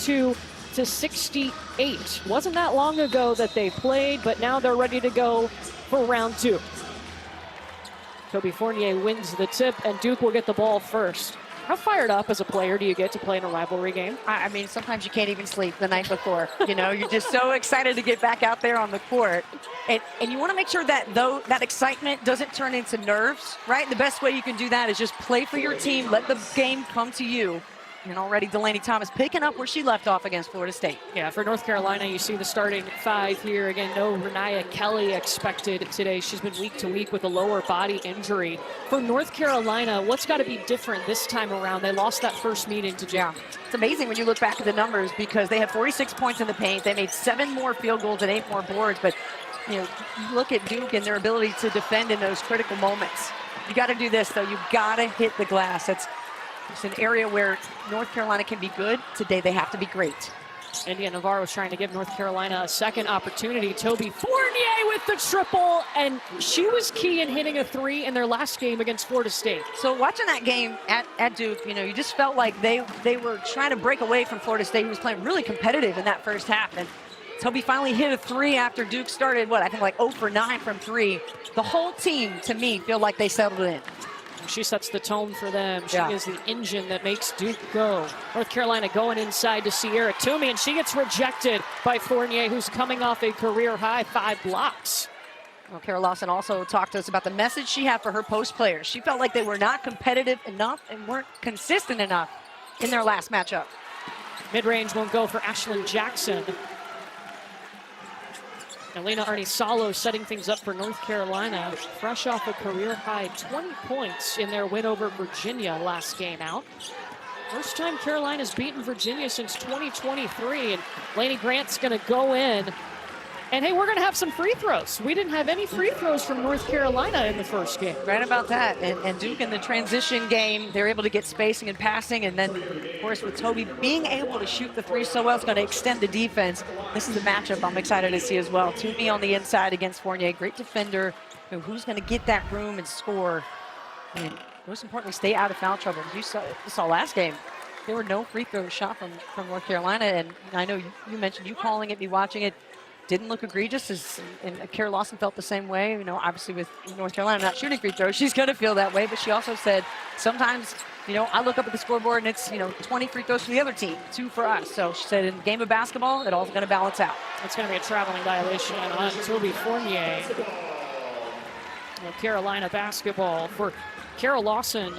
72-68. Wasn't that long ago that they played, but now they're ready to go for round 2. Toby Fournier wins the tip, and Duke will get the ball first. How fired up as a player do you get to play in a rivalry game? I mean, sometimes you can't even sleep the night before. You know, you're just so excited to get back out there on the court. And you want to make sure that that excitement doesn't turn into nerves, right? The best way you can do that is just play for your team, let the game come to you. And already Delaney Thomas picking up where she left off against Florida State. Yeah, for North Carolina, you see the starting 5 here. Again, no Renaya Kelly expected today. She's been week to week with a lower body injury. For North Carolina, what's got to be different this time around? They lost that first meeting to Duke. Yeah, it's amazing when you look back at the numbers because they had 46 points in the paint. They made 7 more field goals and 8 more boards. But, you know, you look at Duke and their ability to defend in those critical moments. You got to do this, though. You got to hit the glass. It's an area where North Carolina can be good. Today they have to be great. India Navarro was trying to give North Carolina a second opportunity. Toby Fournier with the triple, and she was key in hitting a 3 in their last game against Florida State. So watching that game at Duke, you know, you just felt like they were trying to break away from Florida State, who was playing really competitive in that first half. And Toby finally hit a 3 after Duke started, I think like 0 for 9 from 3. The whole team, to me, feel like they settled in. She sets the tone for them. She is the engine that makes Duke go. North Carolina going inside to Sierra Toomey, and she gets rejected by Fournier, who's coming off a career-high 5 blocks. Well, Kara Lawson also talked to us about the message she had for her post players. She felt like they were not competitive enough and weren't consistent enough in their last matchup. Mid-range won't go for Ashlon Jackson. Elina Aarnisalo setting things up for North Carolina, fresh off a career-high 20 points in their win over Virginia last game out. First time Carolina's beaten Virginia since 2023, and Lainey Grant's going to go in. And hey, we're going to have some free throws. We didn't have any free throws from North Carolina in the first game. Right about that. And Duke in the transition game, they're able to get spacing and passing. And then, of course, with Toby being able to shoot the 3 so well, it's going to extend the defense. This is a matchup I'm excited to see as well. Toby on the inside against Fournier. Great defender. Who's going to get that room and score? And most importantly, stay out of foul trouble. You saw last game. There were no free throws shot from North Carolina. And I know you mentioned you calling it, me watching it. Didn't look egregious, and Kara Lawson felt the same way. You know, obviously with North Carolina not shooting free throws, she's going to feel that way. But she also said, sometimes, you know, I look up at the scoreboard and it's, 20 free throws for the other team, 2 for us. So she said, in a game of basketball, it all's going to balance out. It's going to be a traveling violation on Toby Fournier. Carolina basketball for Kara Lawson.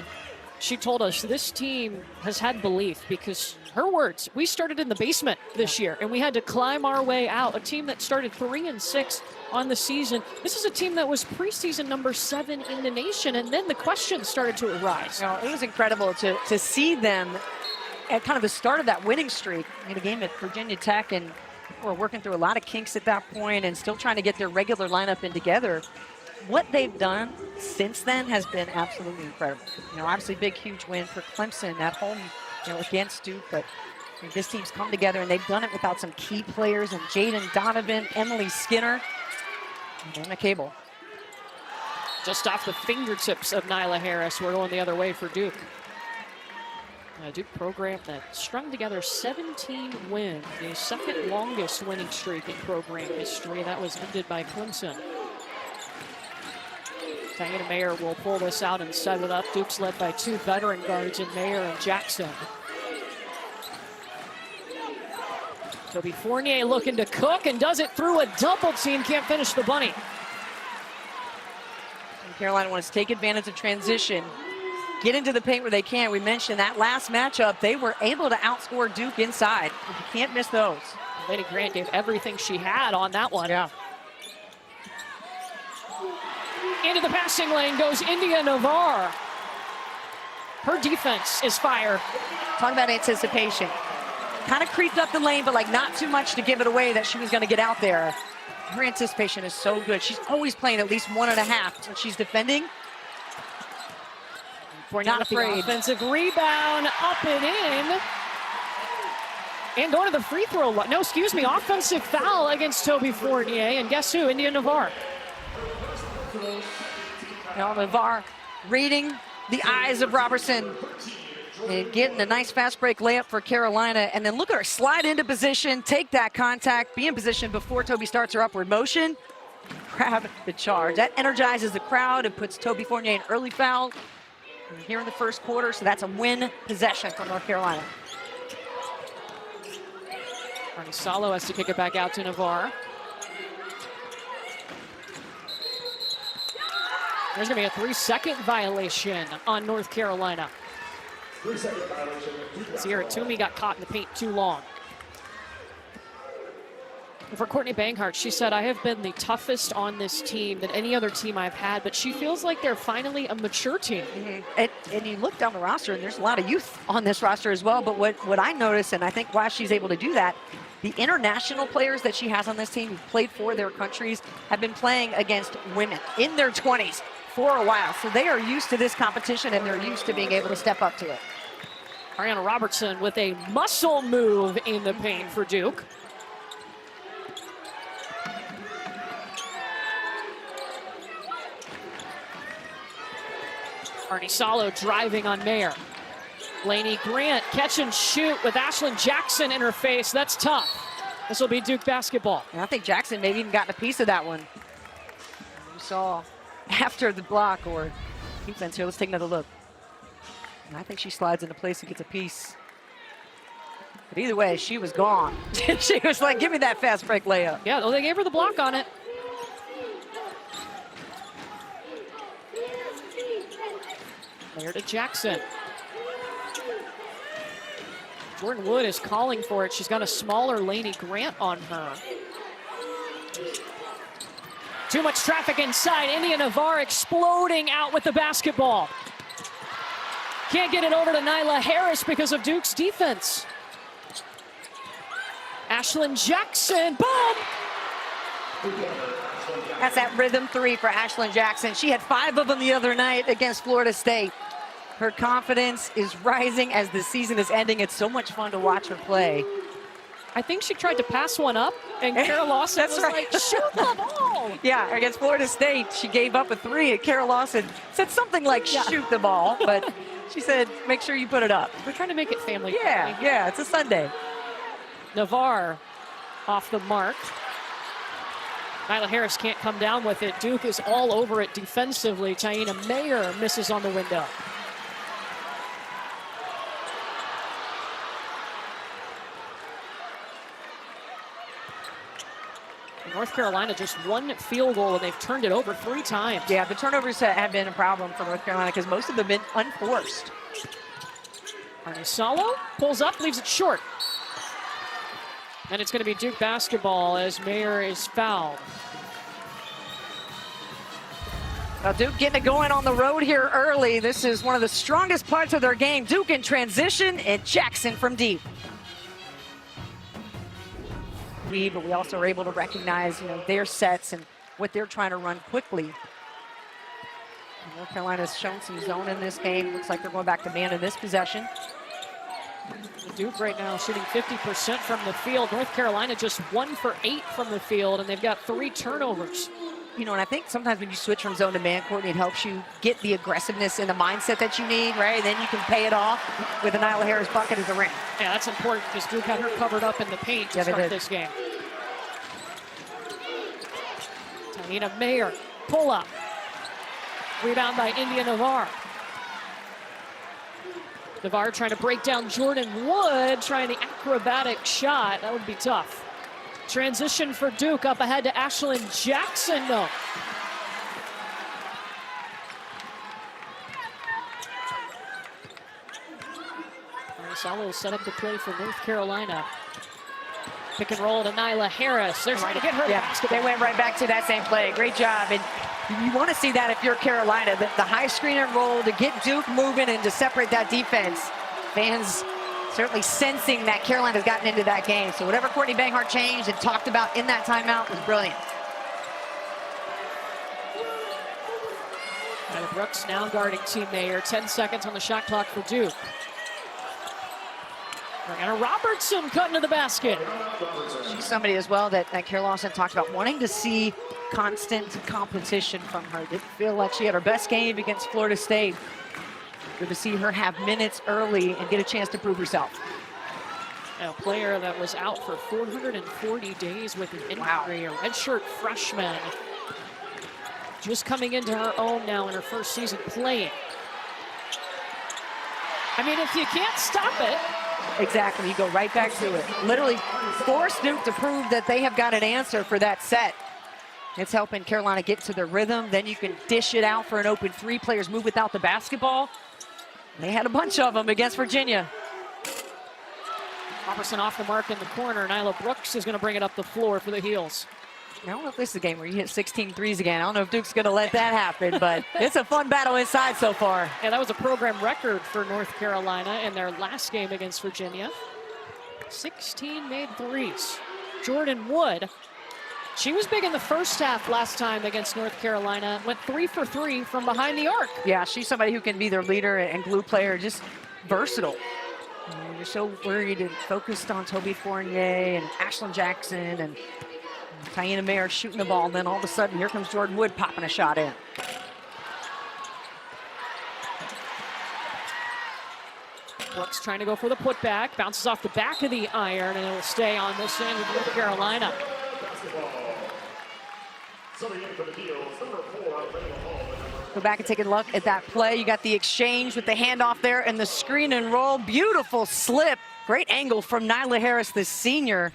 She told us this team has had belief because, her words, we started in the basement this year and we had to climb our way out. A team that started 3-6 on the season. This is a team that was preseason number 7 in the nation, and then the questions started to arise. It was incredible to see them at kind of the start of that winning streak in a game at Virginia Tech, and we're working through a lot of kinks at that point and still trying to get their regular lineup in together. What they've done since then has been absolutely incredible. Obviously big, huge win for Clemson at home, against Duke, but this team's come together and they've done it without some key players and Jaden Donovan, Emily Skinner, and Anna Cable. Just off the fingertips of Nyla Harris. We're going the other way for Duke. A Duke program that strung together 17 wins, the second longest winning streak in program history. That was ended by Clemson. Diana Mayer will pull this out and set it up. Duke's led by 2 veteran guards in Mayer and Jackson. Toby Fournier looking to cook and does it through a double team. Can't finish the bunny. And Carolina wants to take advantage of transition, get into the paint where they can. We mentioned that last matchup, they were able to outscore Duke inside. You can't miss those. Lady Grant gave everything she had on that one. Yeah. Into the passing lane goes India Navarro. Her defense is fire. Talk about anticipation. Kind of creeped up the lane, but not too much to give it away that she was going to get out there. Her anticipation is so good. She's always playing at least 1.5 when she's defending. Not afraid. Offensive rebound, up and in. And going to the free throw line. No, excuse me, offensive foul against Toby Fournier. And guess who? India Navarro. Navarro reading the eyes of Robertson. And getting a nice fast break layup for Carolina. And then look at her slide into position, take that contact, be in position before Toby starts her upward motion. Grab the charge. That energizes the crowd and puts Toby Fournier in early foul here in the first quarter. So that's a win possession for North Carolina. Aarnisalo has to kick it back out to Navarre. There's going to be a 3-second violation on North Carolina. 3-second violation. Sierra Toomey got caught in the paint too long. For Courtney Banghart, she said, I have been the toughest on this team than any other team I've had, but she feels like they're finally a mature team. And you look down the roster, and there's a lot of youth on this roster as well. But what I notice, and I think why she's able to do that, the international players that she has on this team who played for their countries have been playing against women in their 20s for a while. So they are used to this competition, and they're used to being able to step up to it. Ariana Robertson with a muscle move in the paint for Duke. Aarnisalo driving on Mayer. Delaney Grant catch and shoot with Ashlon Jackson in her face. That's tough. This will be Duke basketball. And I think Jackson maybe even gotten a piece of that one. You saw after the block or defense here. Let's take another look. And I think she slides into place and gets a piece. But either way, she was gone. She was like, give me that fast break layup. Yeah, well, they gave her the block on it. Mayer to Jackson. Jordan Wood is calling for it. She's got a smaller Delaney Grant on her. Too much traffic inside. India Navarre exploding out with the basketball. Can't get it over to Nyla Harris because of Duke's defense. Ashlon Jackson, boom! That's that rhythm three for Ashlon Jackson. She had 5 of them the other night against Florida State. Her confidence is rising as the season is ending. It's so much fun to watch her play. I think she tried to pass one up, and Kara Lawson was like, shoot the ball. Yeah, against Florida State, she gave up a 3, and Kara Lawson said something like, shoot the ball, but she said, make sure you put it up. We're trying to make it family friendly. Yeah, it's a Sunday. Navarre off the mark. Nyla Harris can't come down with it. Duke is all over it defensively. Taina Mayer misses on the window. North Carolina just 1 field goal, and they've turned it over 3 times. Yeah, the turnovers have been a problem for North Carolina because most of them have been unforced. Aarnisalo pulls up, leaves it short. And it's going to be Duke basketball as Mayer is fouled. Now Duke getting it going on the road here early. This is one of the strongest parts of their game. Duke in transition and Jackson from deep. But we also are able to recognize, their sets and what they're trying to run quickly. North Carolina's shown some zone in this game. Looks like they're going back to man in this possession. Duke right now shooting 50% from the field. North Carolina just 1 for 8 from the field, and they've got 3 turnovers. And I think sometimes when you switch from zone to man, Courtney, it helps you get the aggressiveness and the mindset that you need, right? Then you can pay it off with a Nyla Harris bucket at the rim. Yeah, that's important because Duke had her covered up in the paint to start this game. Taina Mayer, pull up. Rebound by India Navarre. Navarre trying to break down Jordan Wood, trying the acrobatic shot. That would be tough. Transition for Duke, up ahead to Ashlon Jackson, no. Aarnisalo will set up the play for North Carolina. Pick and roll to Nyla Harris. They're trying to get her the basketball. They went right back to that same play. Great job. And you want to see that if you're Carolina, the high screen and roll to get Duke moving and to separate that defense. Fans certainly sensing that Carolina's gotten into that game. So whatever Courtney Banghart changed and talked about in that timeout was brilliant. And Brooks now guarding Team Mayer. 10 seconds on the shot clock for Duke. And Robertson cutting to the basket. She's somebody as well that Kara Lawson talked about wanting to see constant competition from her. Didn't feel like she had her best game against Florida State. Good to see her have minutes early and get a chance to prove herself. A player that was out for 440 days with an injury, a redshirt freshman, just coming into her own now in her first season playing. I mean, if you can't stop it. Exactly, you go right back to it. Literally force Duke to prove that they have got an answer for that set. It's helping Carolina get to their rhythm. Then you can dish it out for an open three. Players move without the basketball. They had a bunch of them against Virginia. Robertson off the mark in the corner. Nyla Brooks is going to bring it up the floor for the Heels. I don't know if this is a game where you hit 16 threes again. I don't know if Duke's going to let that happen, but it's a fun battle inside so far. Yeah, that was a program record for North Carolina in their last game against Virginia. 16 made threes. Jordan Wood, she was big in the first half last time against North Carolina. Went 3 for 3 from behind the arc. Yeah, she's somebody who can be their leader and glue player, just versatile. You're so worried and focused on Toby Fournier and Ashlon Jackson and Tiana Mayer shooting the ball, and then all of a sudden here comes Jordan Wood popping a shot in. Brooks trying to go for the putback, bounces off the back of the iron, and it'll stay on this end with North Carolina. Go back and take a look at that play. You got the exchange with the handoff there and the screen and roll. Beautiful slip. Great angle from Nyla Harris, the senior,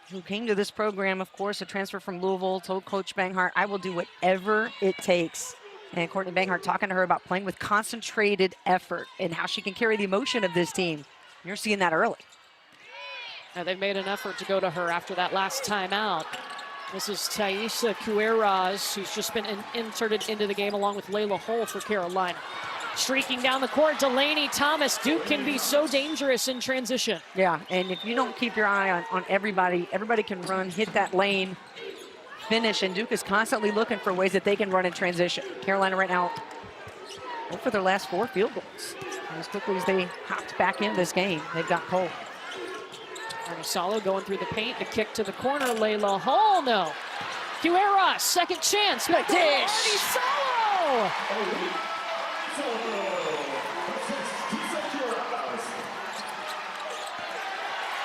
who came to this program, of course, a transfer from Louisville, told Coach Banghart, I will do whatever it takes. And Courtney Banghart talking to her about playing with concentrated effort and how she can carry the emotion of this team. You're seeing that early. Now they've made an effort to go to her after that last timeout. This is Thaisa Cueras, who's just been inserted into the game along with Layla Hull for Carolina. Streaking down the court, Delaney Thomas. Duke can be so dangerous in transition. Yeah, and if you don't keep your eye on everybody can run, hit that lane, finish, and Duke is constantly looking for ways that they can run in transition. Carolina right now, look for their last 4 field goals. As quickly as they hopped back in this game, they've got cold. Aarnisalo going through the paint, the kick to the corner, Layla Hull, no. Cueras, second chance, Good dish. Aarnisalo!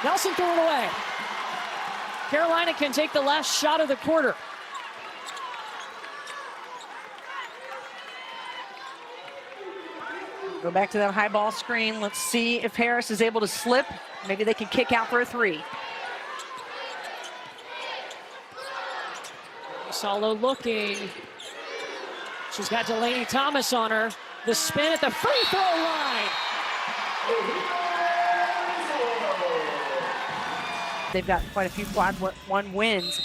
Nelson threw it away. Carolina can take the last shot of the quarter. Go back to that high ball screen. Let's see if Harris is able to slip. Maybe they can kick out for a 3. Solo looking. She's got Delaney Thomas on her. The spin at the free throw line. They've got quite a few quad 1 wins.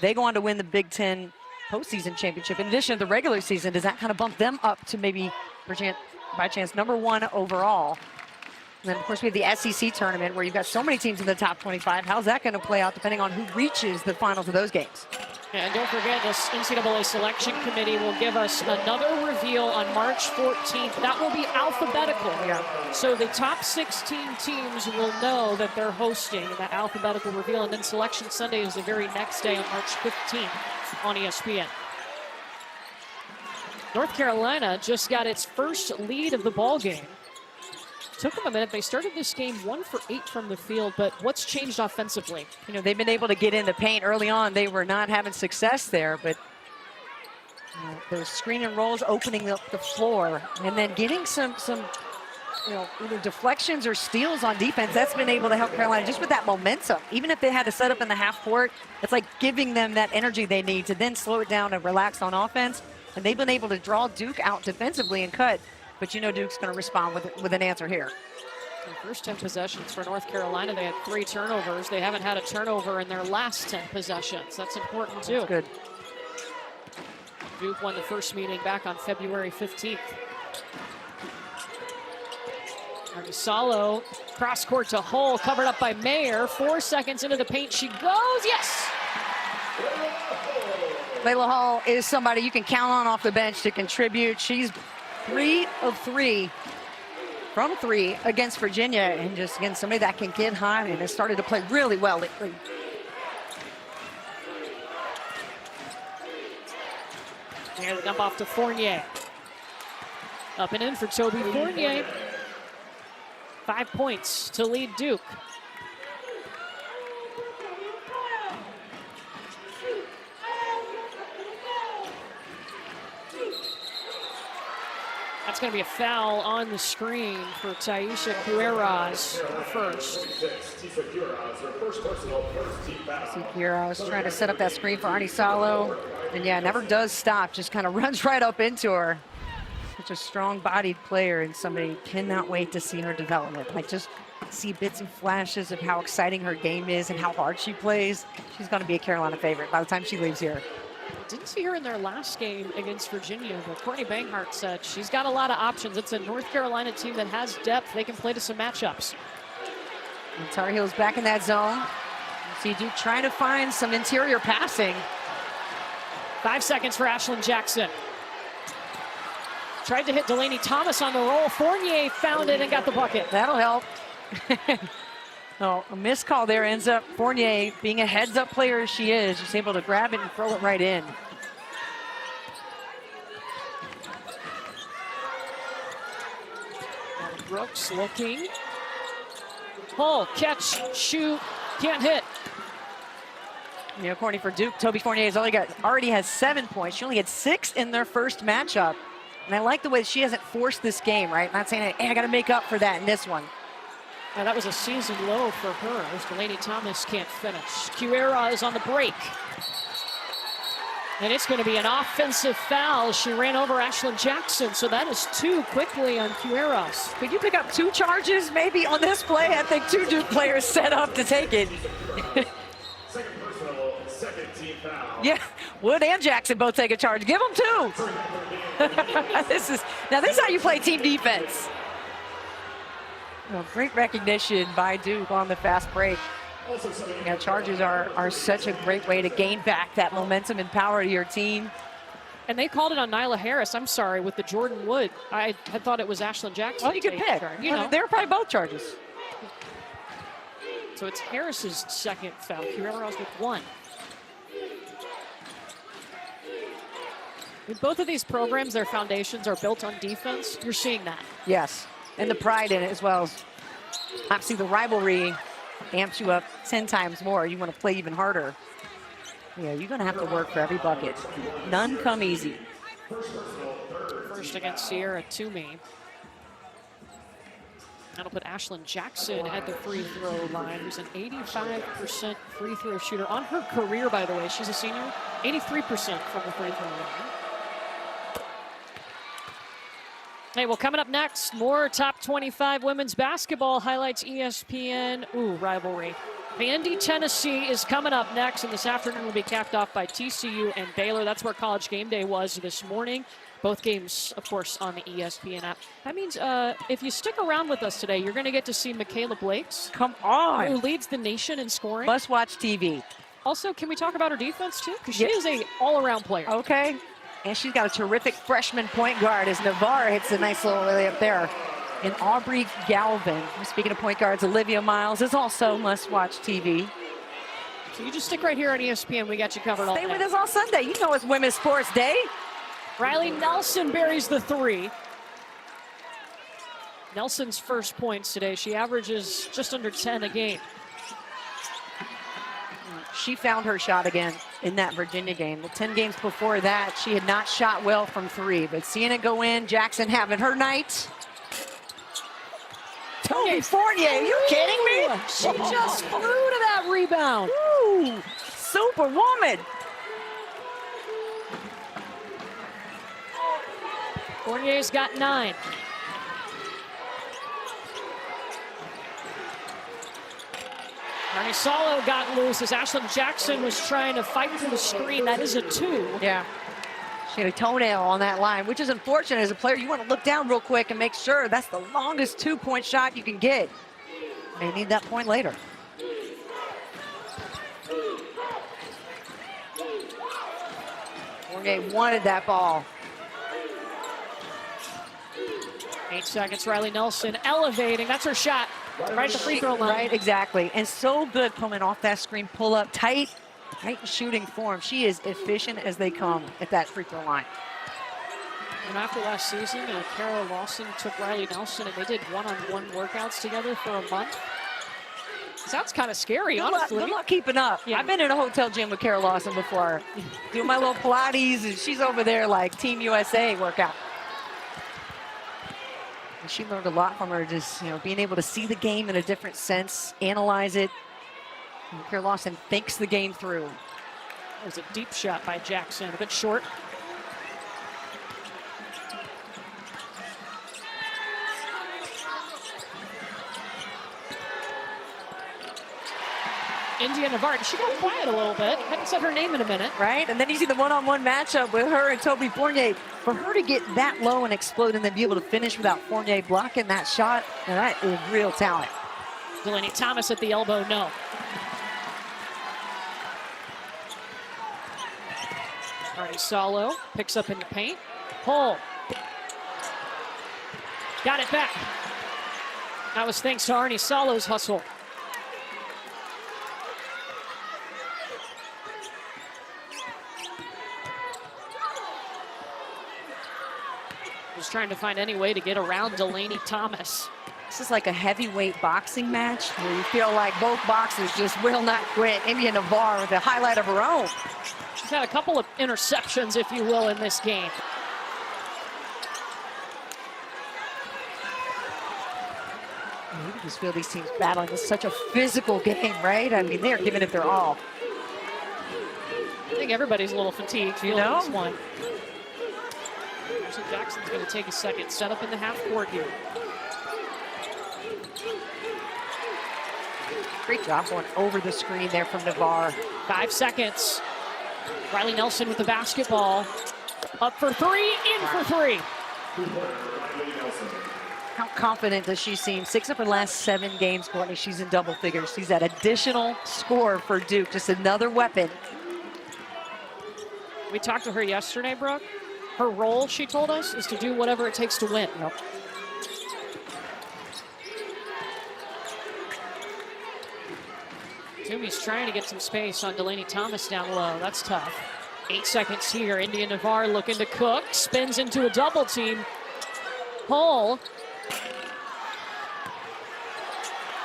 They go on to win the Big Ten postseason championship. In addition to the regular season, does that kind of bump them up to maybe, by chance, #1 overall? And then, of course, we have the SEC tournament where you've got so many teams in the top 25. How's that going to play out depending on who reaches the finals of those games? And don't forget, this NCAA selection committee will give us another reveal on March 14th. That will be alphabetical. Yeah. So the top 16 teams will know that they're hosting that alphabetical reveal. And then Selection Sunday is the very next day on March 15th on ESPN. North Carolina just got its first lead of the ball game. Took them a minute. They started this game 1 for 8 from the field, but what's changed offensively? You know, they've been able to get in the paint early on. They were not having success there, but those screen and rolls opening up the floor and then getting some either deflections or steals on defense, that's been able to help Carolina just with that momentum. Even if they had to set up in the half court, it's like giving them that energy they need to then slow it down and relax on offense. And they've been able to draw Duke out defensively and cut. But you know Duke's going to respond with an answer here. The first 10 possessions for North Carolina, they had 3 turnovers. They haven't had a turnover in their last 10 possessions. That's important too. That's good. Duke won the first meeting back on February 15th. Aarnisalo, cross court to Hull, covered up by Mayer. 4 seconds into the paint, she goes, yes! Layla Hull is somebody you can count on off the bench to contribute. She's 3 of 3 from 3 against Virginia, and just again somebody that can get high and has started to play really well lately. Here the dump off to Fournier. Up and in for Toby Fournier. 5 points to lead Duke. That's going to be a foul on the screen for Taisha Quiroz, first. Quiroz trying to set up that screen for Aarnisalo. And yeah, never does stop, just kind of runs right up into her. Such a strong-bodied player, and somebody cannot wait to see her development. Like, just see bits and flashes of how exciting her game is and how hard she plays. She's going to be a Carolina favorite by the time she leaves here. Didn't see her in their last game against Virginia, but Courtney Banghart said she's got a lot of options. It's a North Carolina team that has depth. They can play to some matchups. And Tar Heels back in that zone. See Duke trying to find some interior passing. 5 seconds for Ashlon Jackson. Tried to hit Delaney Thomas on the roll. Fournier found it and got the bucket. That'll help. Oh, a missed call there ends up Fournier, being a heads-up player as she is, just able to grab it and throw it right in. Brooks looking. Pull, catch, shoot, can't hit. You know, Courtney, for Duke, Toby Fournier already has 7 points. She only had 6 in their first matchup. And I like the way she hasn't forced this game, right? Not saying, hey, I got to make up for that in this one. Now that was a season low for her, as Delaney Thomas can't finish. Quiroz is on the break. And it's going to be an offensive foul. She ran over Ashlon Jackson, so that is 2 quickly on Quiroz. Could you pick up 2 charges maybe on this play? I think 2 Duke players set up to take it. Second personal, second team foul. Yeah, Wood and Jackson both take a charge. Give them 2. This is how you play team defense. Well, great recognition by Duke on the fast break. Yeah, charges are such a great way to gain back that momentum and power to your team. And they called it on Nyla Harris, I'm sorry, with the Jordan Wood. I had thought it was Ashlon Jackson. Well, you could pick. You know. They were probably both charges. So it's Harris's second foul. Quiroz with 1. With both of these programs, their foundations are built on defense. You're seeing that. Yes, and the pride in it as well. Obviously, the rivalry amps you up 10 times more. You want to play even harder. Yeah, you're going to have to work for every bucket. None come easy. First against Sierra Toomey. That'll put Ashlon Jackson at the free throw line, who's an 85% free throw shooter. On her career, by the way, she's a senior, 83% from the free throw line. Hey, well, coming up next, more top 25 women's basketball highlights ESPN. Ooh, rivalry. Vandy, Tennessee is coming up next, and this afternoon will be capped off by TCU and Baylor. That's where College Game Day was this morning. Both games, of course, on the ESPN app. That means if you stick around with us today, you're going to get to see Michaela Blakes. Come on. Who leads the nation in scoring. Must watch TV. Also, can we talk about her defense, too? Because she is a all-around player. Okay. And she's got a terrific freshman point guard as Navarre hits a nice little layup there. And Aubrey Galvin, speaking of point guards, Olivia Miles is also must-watch TV. So you just stick right here on ESPN. We got you covered all day. Stay with us all Sunday. You know it's Women's Sports Day. Riley Nelson buries the 3. Nelson's first points today. She averages just under 10 a game. She found her shot again in that Virginia game. The 10 games before that, she had not shot well from 3, but seeing it go in, Jackson having her night. Toby Fournier, are you kidding me? She just flew to that rebound. Ooh, superwoman. Fournier's got 9. Aarnisalo got loose as Ashlon Jackson was trying to fight through the screen. That is a 2. Yeah. She had a toenail on that line, which is unfortunate. As a player, you want to look down real quick and make sure that's the longest 2-point shot you can get. May need that point later. Fournier wanted that ball. 8 seconds, Riley Nelson elevating. That's her shot. Right at the free throw line. Right, exactly. And so good coming off that screen, pull up, tight shooting form. She is efficient as they come at that free throw line. And after last season, Kara Lawson took Riley Nelson and they did one-on-one workouts together for a month. Sounds kind of scary, honestly. Good luck keeping up. Yeah. I've been in a hotel gym with Kara Lawson before, doing my little Pilates, and she's over there like Team USA workout. And she learned a lot from her, just being able to see the game in a different sense, analyze it. And Kara Lawson thinks the game through. There's a deep shot by Jackson, a bit short. India Navarre, she got quiet a little bit. Hadn't said her name in a minute. Right, and then you see the one-on-one matchup with her and Toby Fournier. For her to get that low and explode and then be able to finish without Fournier blocking that shot, now that is real talent. Delaney Thomas at the elbow, no. Aarnisalo picks up in the paint. Pull. Got it back. That was thanks to Aarnisalo's hustle. Just trying to find any way to get around Delaney Thomas. This is like a heavyweight boxing match where you feel like both boxers just will not quit. India Navarre with a highlight of her own. She's had a couple of interceptions, if you will, in this game. You just feel these teams battling. It's such a physical game, right? I mean, they're giving it their all. I think everybody's a little fatigued feeling this one. Ashlon Jackson's going to take a second. Set up in the half court here. Great job going over the screen there from Navarre. 5 seconds. Riley Nelson with the basketball. Up for three, in for three. How confident does she seem? 6 of her last 7 games, Courtney, she's in double figures. She's that additional score for Duke, just another weapon. We talked to her yesterday, Brooke. Her role, she told us, is to do whatever it takes to win. Yep. Toomey's trying to get some space on Delaney Thomas down low. That's tough. 8 seconds here. India Navarre looking to cook. Spins into a double team. Hull.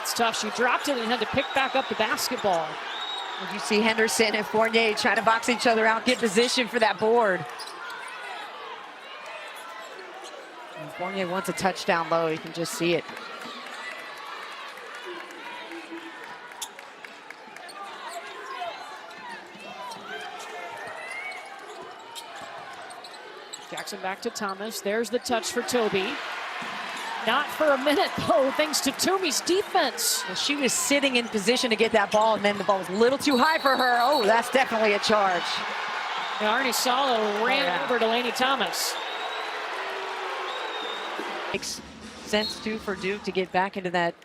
It's tough. She dropped it and had to pick back up the basketball. You see Henderson and Fournier trying to box each other out, get position for that board. And Fournier wants a touchdown low. You can just see it. Jackson back to Thomas. There's the touch for Toby. Not for a minute, though, thanks to Toomey's defense. Well, she was sitting in position to get that ball, and then the ball was a little too high for her. Oh, that's definitely a charge. Aarnisalo ran over Delaney Thomas. Makes sense, too, for Duke to get back into that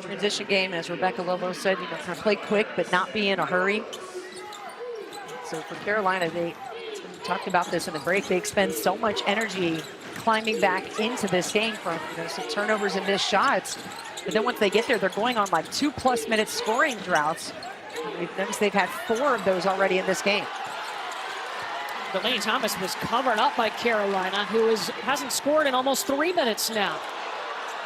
transition game. As Rebecca Lobo said, kind of play quick, but not be in a hurry. So for Carolina, we talked about this in the break. They expend so much energy climbing back into this game from some turnovers and missed shots. But then once they get there, they're going on like 2+ minute scoring droughts. We've noticed they've had 4 of those already in this game. Delaney Thomas was covered up by Carolina, who hasn't scored in almost 3 minutes now.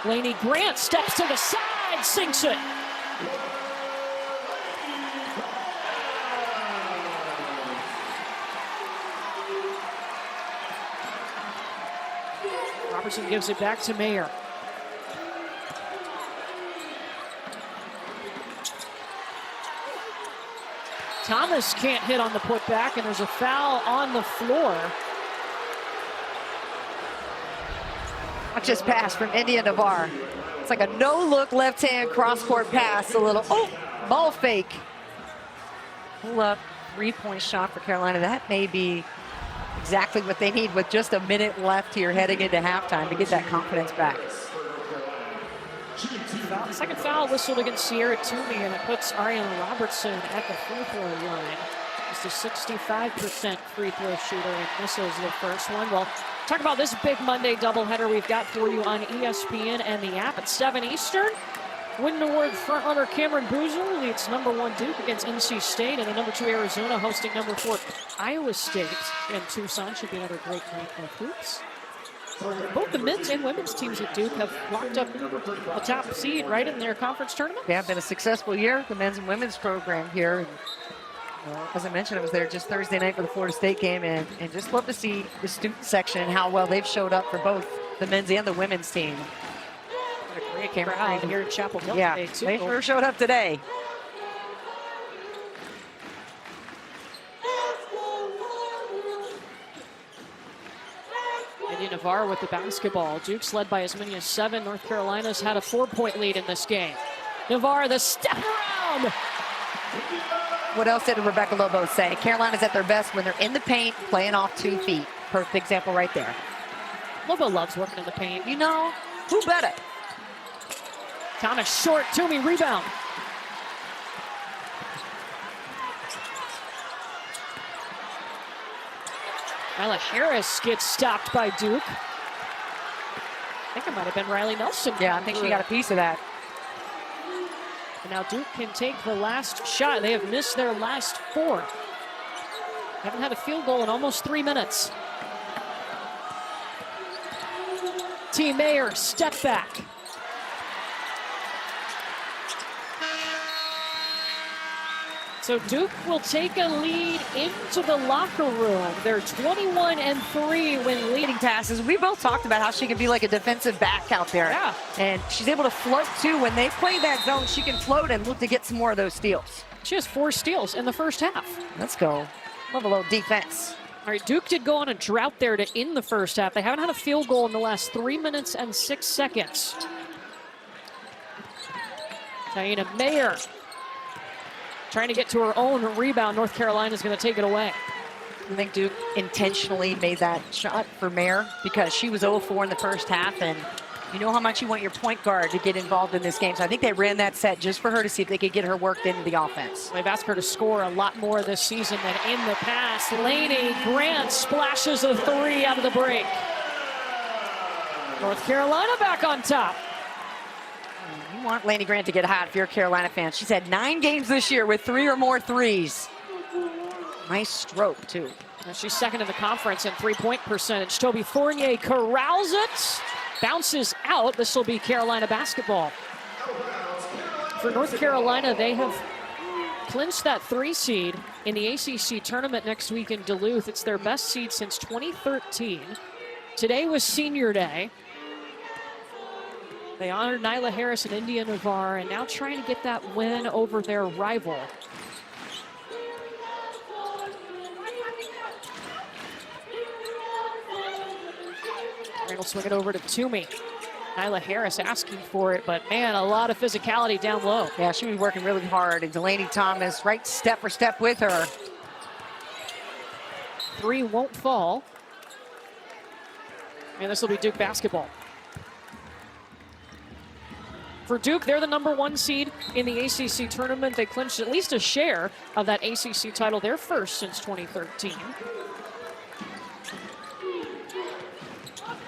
Laney Grant steps to the side, sinks it. Robertson gives it back to Mayer. Thomas can't hit on the putback, and there's a foul on the floor. Watch this pass from India Navarre. It's like a no-look left-hand cross-court pass. A little, ball fake. Pull up, 3-point shot for Carolina. That may be exactly what they need with just a minute left here heading into halftime to get that confidence back. Second foul whistled against Sierra Toomey, and it puts Ariana Robertson at the free throw line. Just a 65% free throw shooter and misses the first one. Well, talk about this big Monday doubleheader we've got for you on ESPN and the app at 7 Eastern. Win Award frontrunner Cameron Boozer leads #1 Duke against NC State, and the #2 Arizona hosting #4 Iowa State. And Tucson should be another great night of hoops. Both the men's and women's teams at Duke have locked up a top seed right in their conference tournament. Yeah, been a successful year, the men's and women's program here. As I mentioned, I was there just Thursday night for the Florida State game, and just love to see the student section and how well they've showed up for both the men's and the women's team. A great crowd here in Chapel Hill Yeah, today, too. they sure showed up today. India Navarre with the basketball. Duke's led by as many as 7. North Carolina's had a 4-point lead in this game. Navarre, the step around. What else did Rebecca Lobo say? Carolina's at their best when they're in the paint, playing off 2 feet. Perfect example right there. Lobo loves working in the paint. You know, who better? Thomas short, Toomey rebound. Nyla Harris gets stopped by Duke. I think it might have been Riley Nelson. Yeah, I think she got a piece of that. And now Duke can take the last shot. They have missed their last 4. Haven't had a field goal in almost 3 minutes. T. Mayer, step back. So Duke will take a lead into the locker room. They're 21-3 when leading Passes. We both talked about how she can be like a defensive back out there. Yeah. And she's able to float too. When they play that zone, she can float and look to get some more of those steals. She has 4 steals in the first half. Let's go. Love a little defense. All right, Duke did go on a drought there to end the first half. They haven't had a field goal in the last 3 minutes and 6 seconds. Taina Mayer trying to get to her own rebound. North Carolina's going to take it away. I think Duke intentionally made that shot for Mayer because she was 0-4 in the first half, and you know how much you want your point guard to get involved in this game. So I think they ran that set just for her to see if they could get her worked into the offense. They've asked her to score a lot more this season than in the past. Delaney Grant splashes a 3 out of the break. North Carolina back on top. You want Laney Grant to get hot if you're a Carolina fan. She's had 9 games this year with 3 or more threes. Nice stroke, too. And she's second in the conference in three-point percentage. Toby Fournier corrals it, bounces out. This will be Carolina basketball. For North Carolina, they have clinched that 3 seed in the ACC tournament next week in Duluth. It's their best seed since 2013. Today was senior day. They honored Nyla Harris and India Navarre, and now trying to get that win over their rival. Grant will swing it over to Toomey. Nyla Harris asking for it, but man, a lot of physicality down low. Yeah, she'll be working really hard, and Delaney Thomas right step for step with her. 3 won't fall. And this will be Duke basketball. For Duke, they're the #1 seed in the ACC tournament. They clinched at least a share of that ACC title, their first since 2013.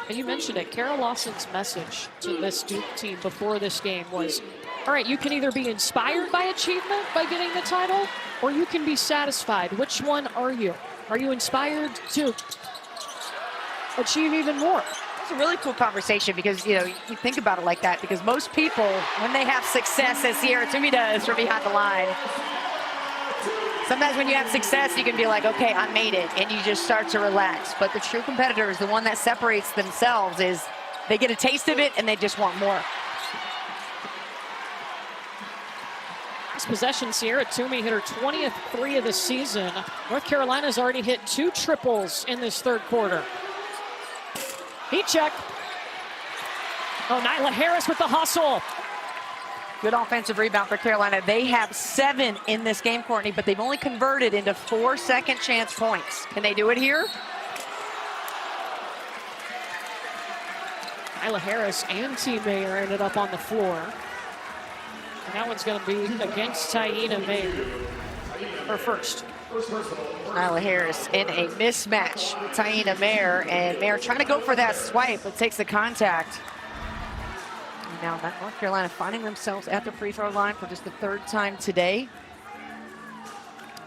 And you mentioned it, Kara Lawson's message to this Duke team before this game was, all right, you can either be inspired by achievement by getting the title, or you can be satisfied. Which one are you? Are you inspired to achieve even more? It's a really cool conversation because, you know, you think about it like that because most people, when they have success, as Sierra Toomey does from behind the line, sometimes when you have success, you can be like, okay, I made it, and you just start to relax. But the true competitor is the one that separates themselves, is they get a taste of it and they just want more. Last possession, Sierra Toomey hit her 20th 3 of the season. North Carolina's already hit 2 triples in this third quarter. Heat check. Oh, Nyla Harris with the hustle. Good offensive rebound for Carolina. They have 7 in this game, Courtney, but they've only converted into 4 second chance points. Can they do it here? Nyla Harris and T. Mayer ended up on the floor. And that one's going to be against Taina Mayer, her first. Nyla Harris in a mismatch with Taina Mayer, and Mayer trying to go for that swipe, but takes the contact. And now North Carolina finding themselves at the free throw line for just the 3rd time today.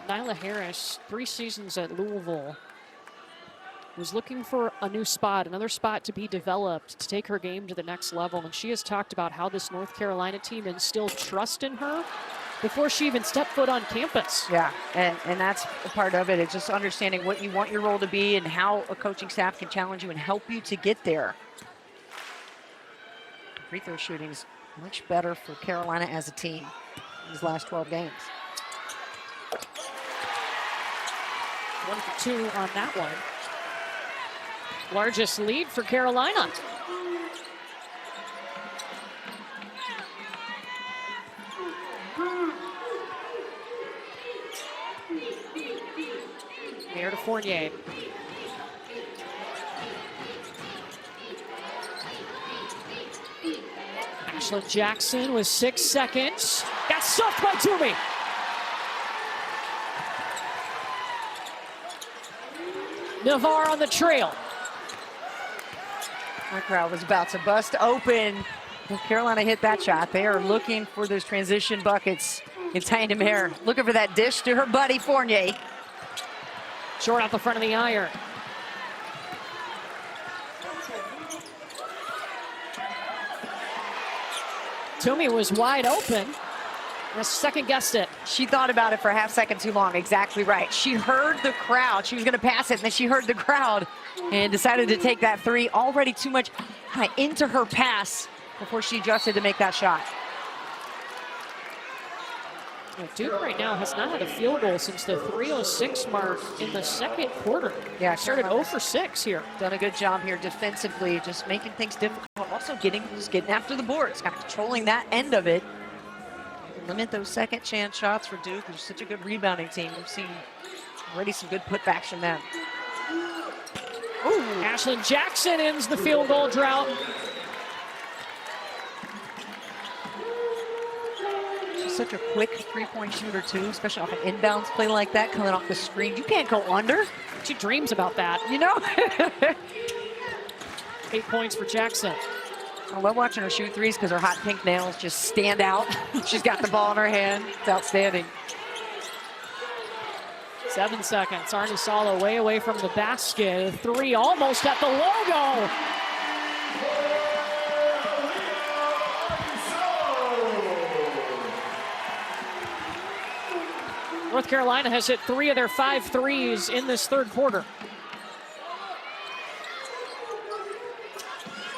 Nyla Harris, 3 seasons at Louisville. was looking for a new spot, another spot to be developed, to take her game to the next level. And she has talked about how this North Carolina team instilled trust in her before she even stepped foot on campus. Yeah, and that's a part of it. It's just understanding what you want your role to be and how a coaching staff can challenge you and help you to get there. Free throw shooting's much better for Carolina as a team these last 12 games. 1 for 2 on that one. Largest lead for Carolina. Here to Fournier. Ashlon Jackson with 6 seconds. Got stuffed by Toby. Navarre on the trail. Our crowd was about to bust open. When Carolina hit that shot, they are looking for those transition buckets in tandem here. Looking for that dish to her buddy Fournier. Short out the front of the iron. Toby was wide open. Second guessed it. She thought about it for a half second too long. Exactly right. She heard the crowd. She was going to pass it, and then she heard the crowd and decided to take that three. Already too much into her pass before she adjusted to make that shot. Duke right now has not had a field goal since the 3:06 mark in the second quarter. Yeah, started 0 for 6 here. Done a good job here defensively, just making things difficult. Also getting after the boards, kind of controlling that end of it. Limit those second chance shots for Duke, who's such a good rebounding team. We've seen already some good putbacks from them. Ooh. Ashlon Jackson ends the field goal drought. She's such a quick three-point shooter too, especially off an inbounds play like that, coming off the screen. You can't go under. She dreams about that. You know? 8 points for Jackson. I love watching her shoot threes because her hot pink nails just stand out. She's got the ball in her hand. It's outstanding. 7 seconds. Aarnisalo way away from the basket. Three almost at the logo. North Carolina has hit 3 of their 5 threes in this third quarter.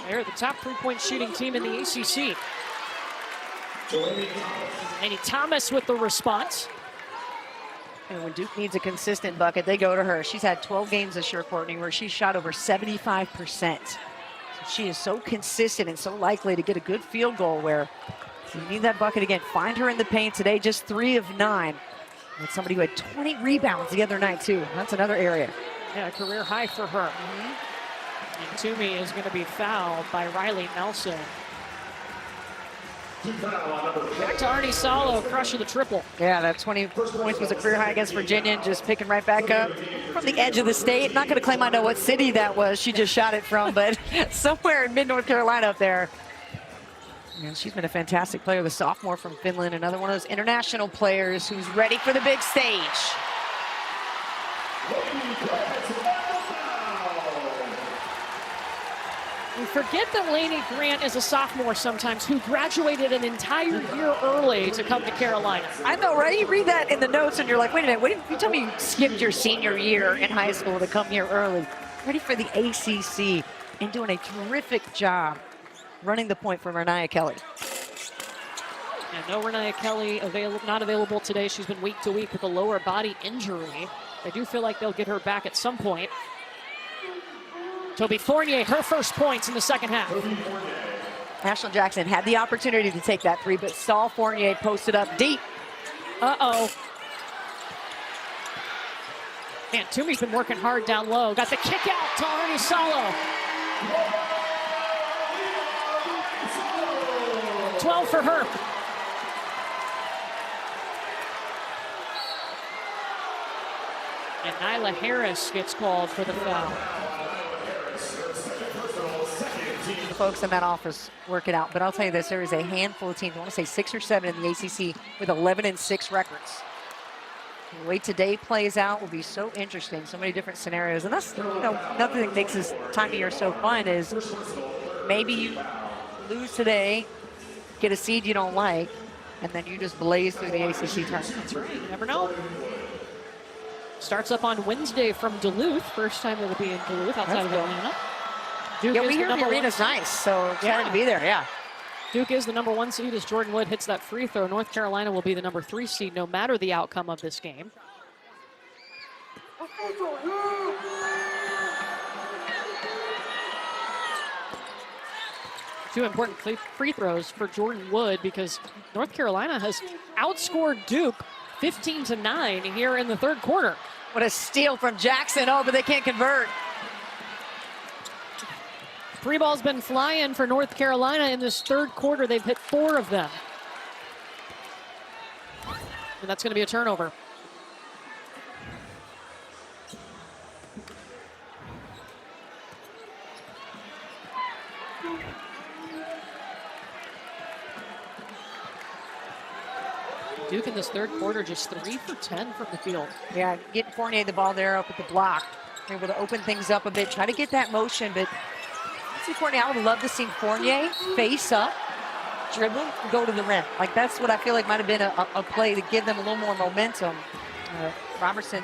They're the top three-point shooting team in the ACC. Delaney Thomas with the response. And when Duke needs a consistent bucket, they go to her. She's had 12 games this year, Courtney, where she's shot over 75%. So she is so consistent and so likely to get a good field goal where you need that bucket again. Find her in the paint today, just 3 of 9. And somebody who had 20 rebounds the other night, too. That's another area. Yeah, a career high for her. And Toomey is going to be fouled by Riley Nelson. Back to Aarnisalo, crushing the triple. Yeah, that 20 points was a career high against Virginia, just picking right back up from the edge of the state. Not going to claim I know what city that was she just shot it from, but somewhere in mid-North Carolina up there. And she's been a fantastic player, the sophomore from Finland, another one of those international players who's ready for the big stage. We forget that Lainey Grant is a sophomore sometimes, who graduated an entire year early to come to Carolina. I know, right? You read that in the notes and you're like, wait a minute, what did you tell me you skipped your senior year in high school to come here early? Ready for the ACC and doing a terrific job running the point for Renaya Kelly. And no Renaya Kelly not available today. She's been week to week with a lower body injury. I do feel like they'll get her back at some point. Toby Fournier, her first points in the second half. Ashlon Jackson had the opportunity to take that three, but saw Fournier posted up deep. Uh-oh. Man, Toomey's been working hard down low. Got the kick out to Aarnisalo. 12 for her. And Nyla Harris gets called for the foul. The folks in that office work it out, but I'll tell you this, there is a handful of teams, I want to say 6 or 7 in the ACC with 11-6 records. The way today plays out will be so interesting. So many different scenarios. And that's, another thing that makes this time of year so fun is maybe you lose today, get a seed you don't like, and then you just blaze through the ACC tournament. That's right. You never know. Starts up on Wednesday from Duluth. First time it'll be in Duluth outside of Atlanta. Duke Yeah, is we hear the number arena's one. nice, so excited to be there, yeah. Duke is the number 1 seed as Jordan Wood hits that free throw. North Carolina will be the number 3 seed no matter the outcome of this game. Two important free throws for Jordan Wood because North Carolina has outscored Duke 15-9 here in the third quarter. What a steal from Jackson. Oh, but they can't convert. Three ball's been flying for North Carolina in this third quarter. They've hit 4 of them. And that's going to be a turnover. Duke in this third quarter just 3 for 10 from the field. Yeah, getting Fournier the ball there up at the block. Able to open things up a bit, try to get that motion, but see Fournier, I would love to see Fournier face up, dribble, and go to the rim. Like that's what I feel like might have been a play to give them a little more momentum. Robertson,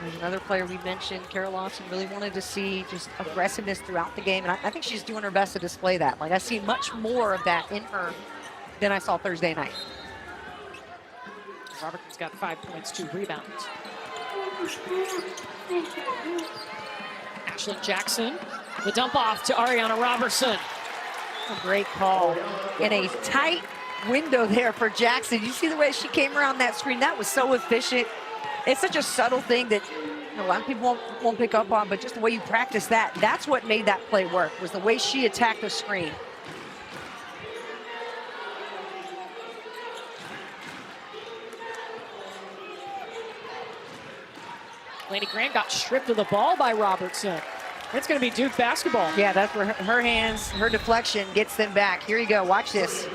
there's another player we mentioned, Kara Lawson, really wanted to see just aggressiveness throughout the game, and I think she's doing her best to display that. Like I see much more of that in her than I saw Thursday night. Robertson's got 5 points, 2 rebounds. Ashlon Jackson, the dump off to Ariana Robertson. A great call. In a tight window there for Jackson. You see the way she came around that screen? That was so efficient. It's such a subtle thing that a lot of people won't pick up on, but just the way you practice that, that's what made that play work, was the way she attacked the screen. Delaney Grant got stripped of the ball by Robertson. It's going to be Duke basketball. Yeah, that's where her hands, her deflection gets them back. Here you go, watch this.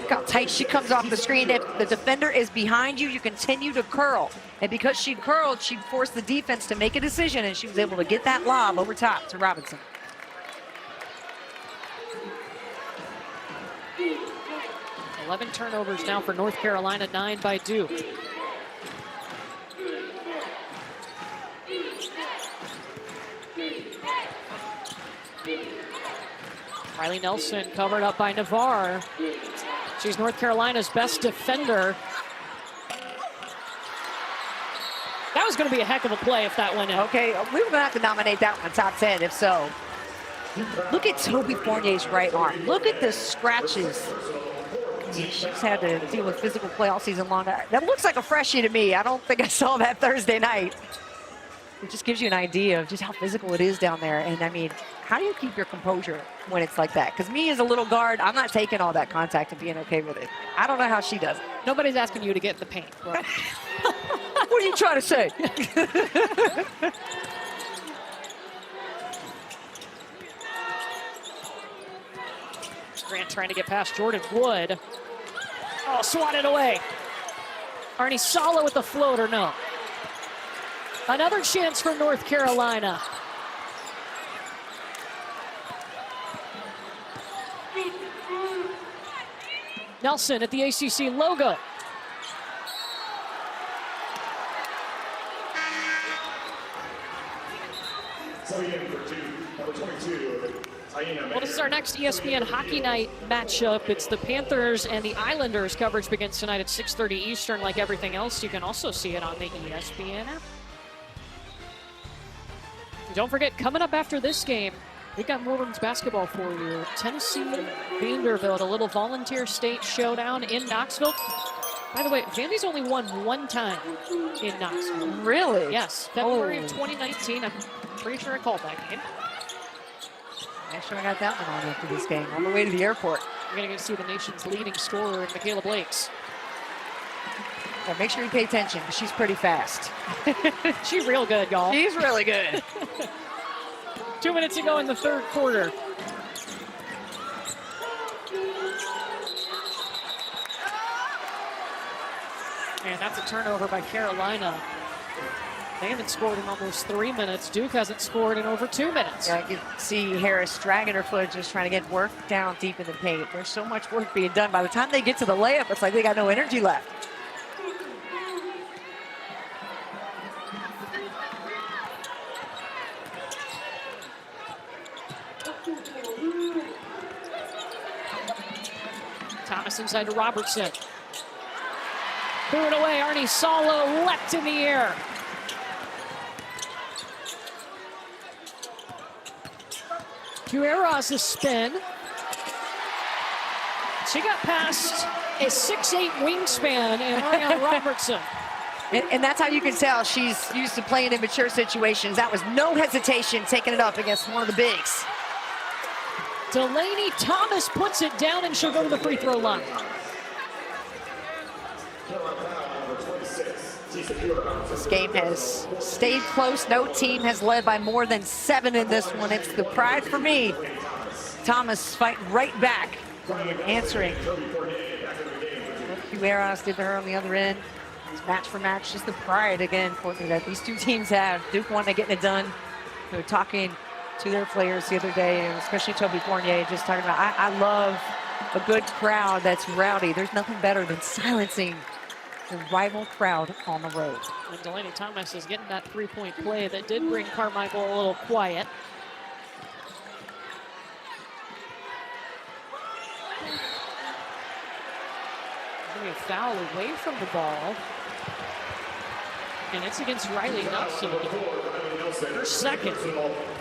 Look how tight she comes off the screen. If the defender is behind you, you continue to curl. And because she curled, she forced the defense to make a decision, and she was able to get that lob over top to Robinson. Eleven turnovers now for North Carolina, 9 by Duke. Riley Nelson covered up by Navarre. She's North Carolina's best defender. That was going to be a heck of a play if that went in. Okay, we were going to have to nominate that one top 10 if so. Look at Toby Fournier's right arm. Look at the scratches. She's had to deal with physical play all season long. That looks like a freshie to me. I don't think I saw that Thursday night. It just gives you an idea of just how physical it is down there. And I mean, how do you keep your composure when it's like that? Because me as a little guard, I'm not taking all that contact and being okay with it. I don't know how she does it. Nobody's asking you to get in the paint. What are you trying to say? Grant trying to get past Jordan Wood. Oh, swatted away. Aarnisalo with the floater, no. Another chance for North Carolina. Nelson at the ACC logo. Well, this is our next ESPN Hockey Night matchup. It's the Panthers and the Islanders. Coverage begins tonight at 6:30 Eastern. Like everything else, you can also see it on the ESPN app. And don't forget, coming up after this game, we got more women's basketball for you. Tennessee, Vanderbilt, a little volunteer state showdown in Knoxville. By the way, Vandy's only won 1 time in Knoxville. Really? Yes, February of 2019. I'm pretty sure I called that game. Make sure I got that one on after this game, on the way to the airport. We're going to get to see the nation's leading scorer, Michaela Blakes. Yeah, make sure you pay attention, because she's pretty fast. She's real good, y'all. She's really good. 2 minutes to go in the third quarter. And That's a turnover by Carolina. They haven't scored in almost 3 minutes. Duke hasn't scored in over 2 minutes. Yeah, you can see Harris dragging her foot, just trying to get work down deep in the paint. There's so much work being done. By the time they get to the layup, it's like they got no energy left. Thomas inside to Robertson. Threw it away. Aarnisalo leapt in the air. Cueros a spin. She got past a 6'8" wingspan in Ariane Robertson. And that's how you can tell she's used to playing in mature situations. That was no hesitation taking it up against one of the bigs. Delaney Thomas puts it down and she'll go to the free throw line. This game has stayed close. No team has led by more than 7 in this one. It's the pride for me. Thomas fighting right back, answering. What Cueros did to her on the other end. It's match for match, just the pride again, Courtney, that these two teams have. Duke wanting to get it done. They were talking to their players the other day, and especially Toby Fournier, just talking about, I love a good crowd that's rowdy. There's nothing better than silencing the rival crowd on the road. And Delaney Thomas is getting that three-point play that did bring Carmichael a little quiet. A foul away from the ball. And it's against Riley Nelson. Her second.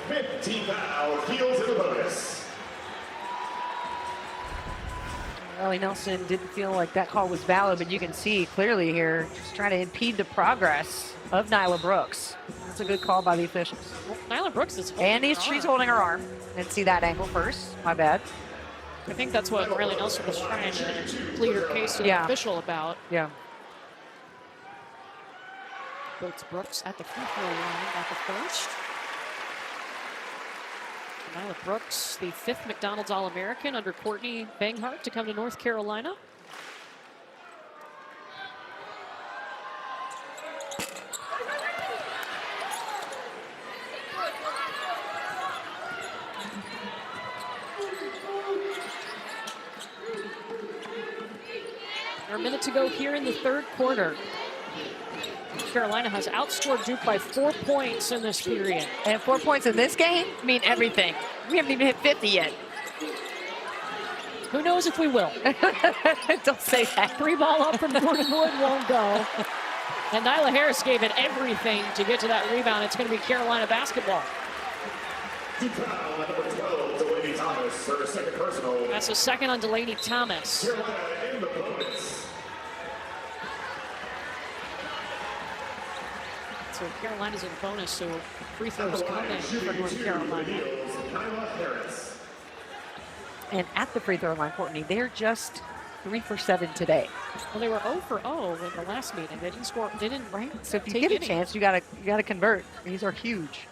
15 foul, heels in the bonus. Riley Nelson didn't feel like that call was valid, but you can see clearly here, just trying to impede the progress of Nyla Brooks. That's a good call by the officials. Well, Nyla Brooks is she's holding her arm. Didn't see that angle first. My bad. I think that's what Riley Nelson was trying to plead her case to the official about. Yeah. Boats Brooks at the free throw line at the first. Nyla Brooks, the 5th McDonald's All-American under Courtney Banghart to come to North Carolina. A minute to go here in the third quarter. Carolina has outscored Duke by 4 points in this period. And 4 points in this game mean everything. We haven't even hit 50 yet. Who knows if we will? Don't say that. 3 ball up from Gordon Wood won't go. And Nyla Harris gave it everything to get to that rebound. It's going to be Carolina basketball. Delaney Thomas, her second personal. That's a second on Delaney Thomas. Carolina in the bonus. So Carolina's in bonus, so free throws coming for North Carolina. Nyla Harris. And at the free throw line, Courtney, they're just 3 for 7 today. Well, they were 0 for 0 in the last meeting. They didn't score. They didn't rank. So if you get a chance, you gotta convert. These are huge.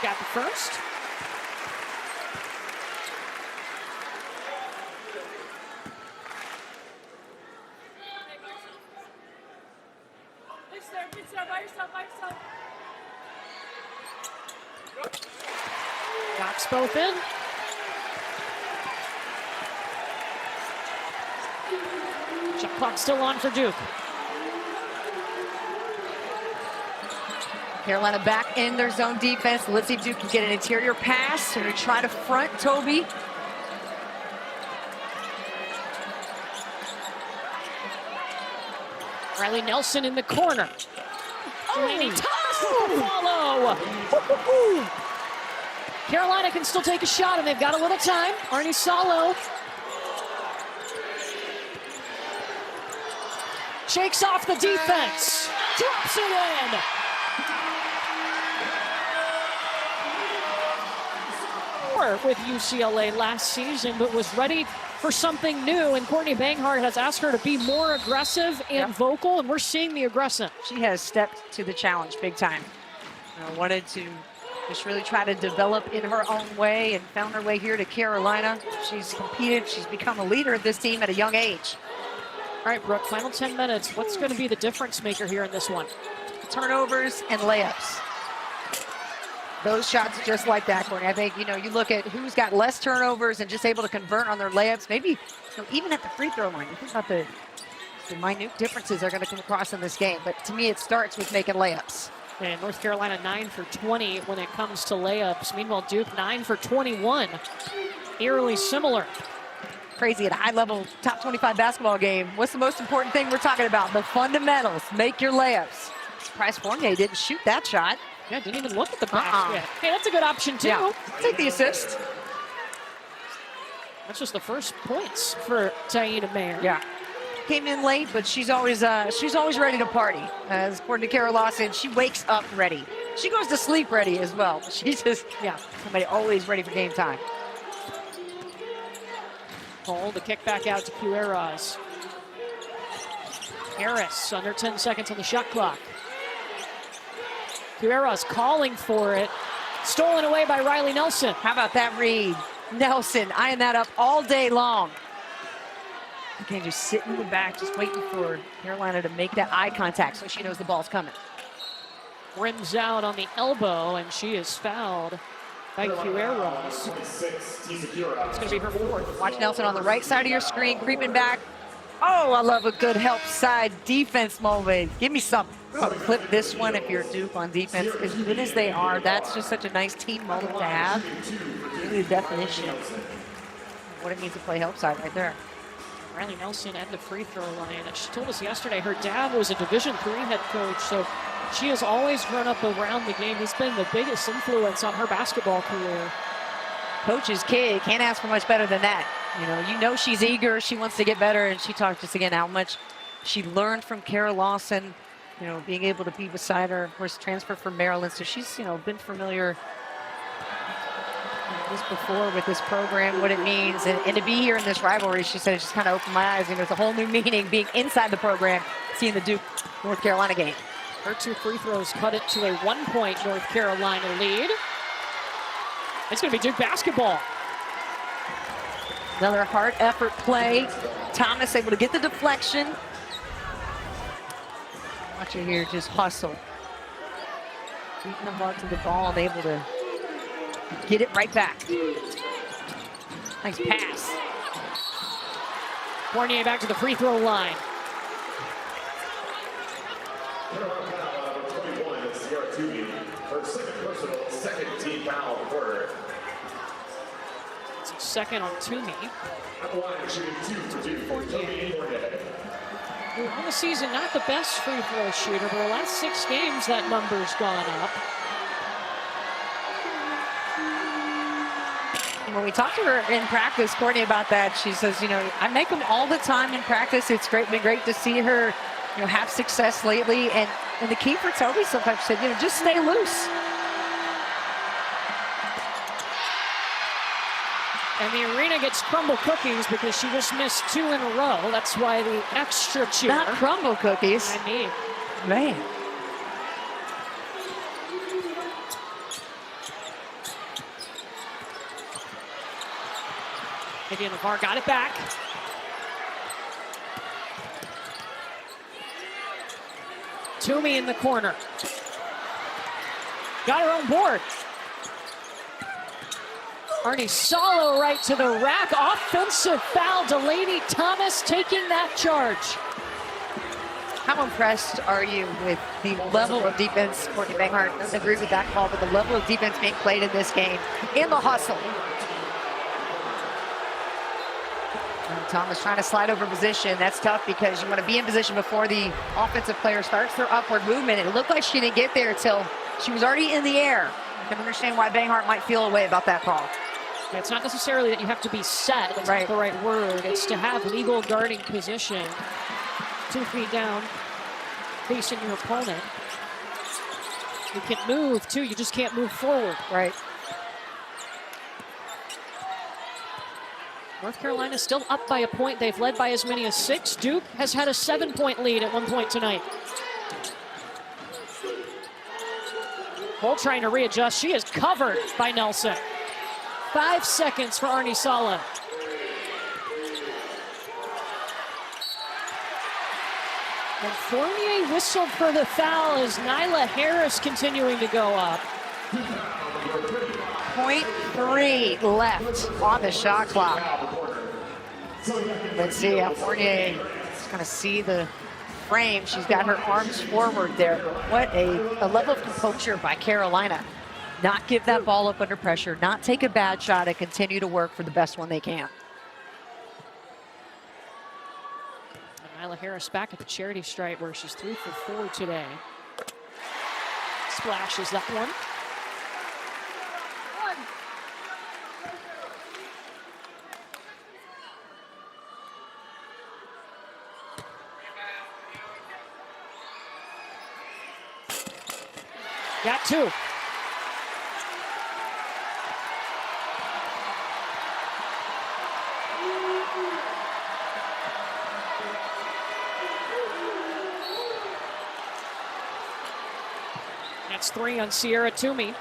Got the first. Knocks both in. Shot clock still on for Duke. Carolina back in their zone defense. Let's see if Duke can get an interior pass. They're going to try to front Toby. Riley Nelson in the corner. Delaney Thomas with the follow. Carolina can still take a shot, and they've got a little time. Aarnisalo shakes off the defense. Drops it in. more with UCLA last season, but was ready for something new. And Courtney Banghart has asked her to be more aggressive and vocal, and we're seeing the aggression. She has stepped to the challenge big time. Wanted to just really try to develop in her own way and found her way here to Carolina. She's competed. She's become a leader of this team at a young age. All right, Brooke, final 10 minutes. What's going to be the difference maker here in this one? Turnovers and layups. Those shots just like that, Courtney. I think, you look at who's got less turnovers and just able to convert on their layups. Maybe even at the free throw line. You think about the minute differences are going to come across in this game. But to me, it starts with making layups. And North Carolina 9 for 20 when it comes to layups. Meanwhile, Duke 9 for 21. Eerily similar. Crazy at a high-level top 25 basketball game. What's the most important thing we're talking about? The fundamentals. Make your layups. Surprised Fournier didn't shoot that shot. Yeah, didn't even look at the basket. Hey, that's a good option too. Yeah. Take the assist. That's just the first points for Taina Mayer. Yeah. Came in late, but she's always ready to party. As according to Kara Lawson, she wakes up ready. She goes to sleep ready as well. She's just somebody always ready for game time. Cole, the kick back out to Cueras. Harris under 10 seconds on the shot clock. Cueras calling for it. Stolen away by Riley Nelson. How about that read? Nelson eyeing that up all day long. Okay, just sitting in the back, just waiting for Carolina to make that eye contact so she knows the ball's coming. Rims out on the elbow, and she is fouled by Cueras. It's going to be her fourth. Watch Nelson on the right side of your screen, creeping back. Oh, I love a good help side defense moment. Give me some. Clip this one if you're Duke on defense. As good as they are, that's just such a nice team moment to have. Really the definition of what it means to play help side right there. Riley Nelson at the free throw line. She told us yesterday her dad was a Division III head coach, so she has always run up around the game. He's been the biggest influence on her basketball career. Coach's kid, can't ask for much better than that. You know she's eager, she wants to get better, and she talked to us again how much she learned from Kara Lawson, being able to be beside her. Of course, transfer from Maryland, so she's, been familiar this before with this program, what it means, and to be here in this rivalry, she said, it just kind of opened my eyes, and there's a whole new meaning being inside the program, seeing the Duke North Carolina game. Her two free throws cut it to a 1-point North Carolina lead. It's going to be Duke basketball. Another hard effort play. Thomas able to get the deflection. Watch her here just hustle. Beating them up to the ball and able to get it right back. Nice pass. Fournier back to the free throw line. Her second personal, second team foul quarter. It's a second on Toomey. At the line, shooting 2 for Duke. Toby Fournier. On the season, not the best free throw shooter, but the last 6 games that number's gone up. When we talked to her in practice, Courtney, about that, she says, I make them all the time in practice. It's been great to see her, have success lately. And the key for Toby sometimes said, just stay loose. And the arena gets crumble cookies because she just missed 2 in a row. That's why the extra cheer. Not crumble cookies. I mean. Man. Vivian LeVar got it back. Toomey in the corner. Got her own board. Aarnisalo right to the rack. Offensive foul. Delaney Thomas taking that charge. How impressed are you with the level of defense? Courtney Banghart doesn't agree with that call, but the level of defense being played in this game and the hustle. And Thomas trying to slide over position. That's tough because you want to be in position before the offensive player starts their upward movement. And it looked like she didn't get there until she was already in the air. I can understand why Banghart might feel a way about that call. It's not necessarily that you have to be set. That's not the right word. It's to have legal guarding position. 2 feet down, facing your opponent. You can move too, you just can't move forward. Right. North Carolina still up by a point. They've led by as many as 6. Duke has had a 7-point lead at one point tonight. Cole trying to readjust. She is covered by Nelson. 5 seconds for Aarnisalo. And Fournier whistled for the foul as Nyla Harris continuing to go up. 0.3 left on the shot clock. Let's see how Fournier is going to see the frame. She's got her arms forward there. What a level of composure by Carolina. Not give that ball up under pressure, not take a bad shot, and continue to work for the best one they can. Nyla Harris back at the charity stripe where she's 3 for 4 today. Splashes that one. Got 2. That's 3 on Sierra Toomey.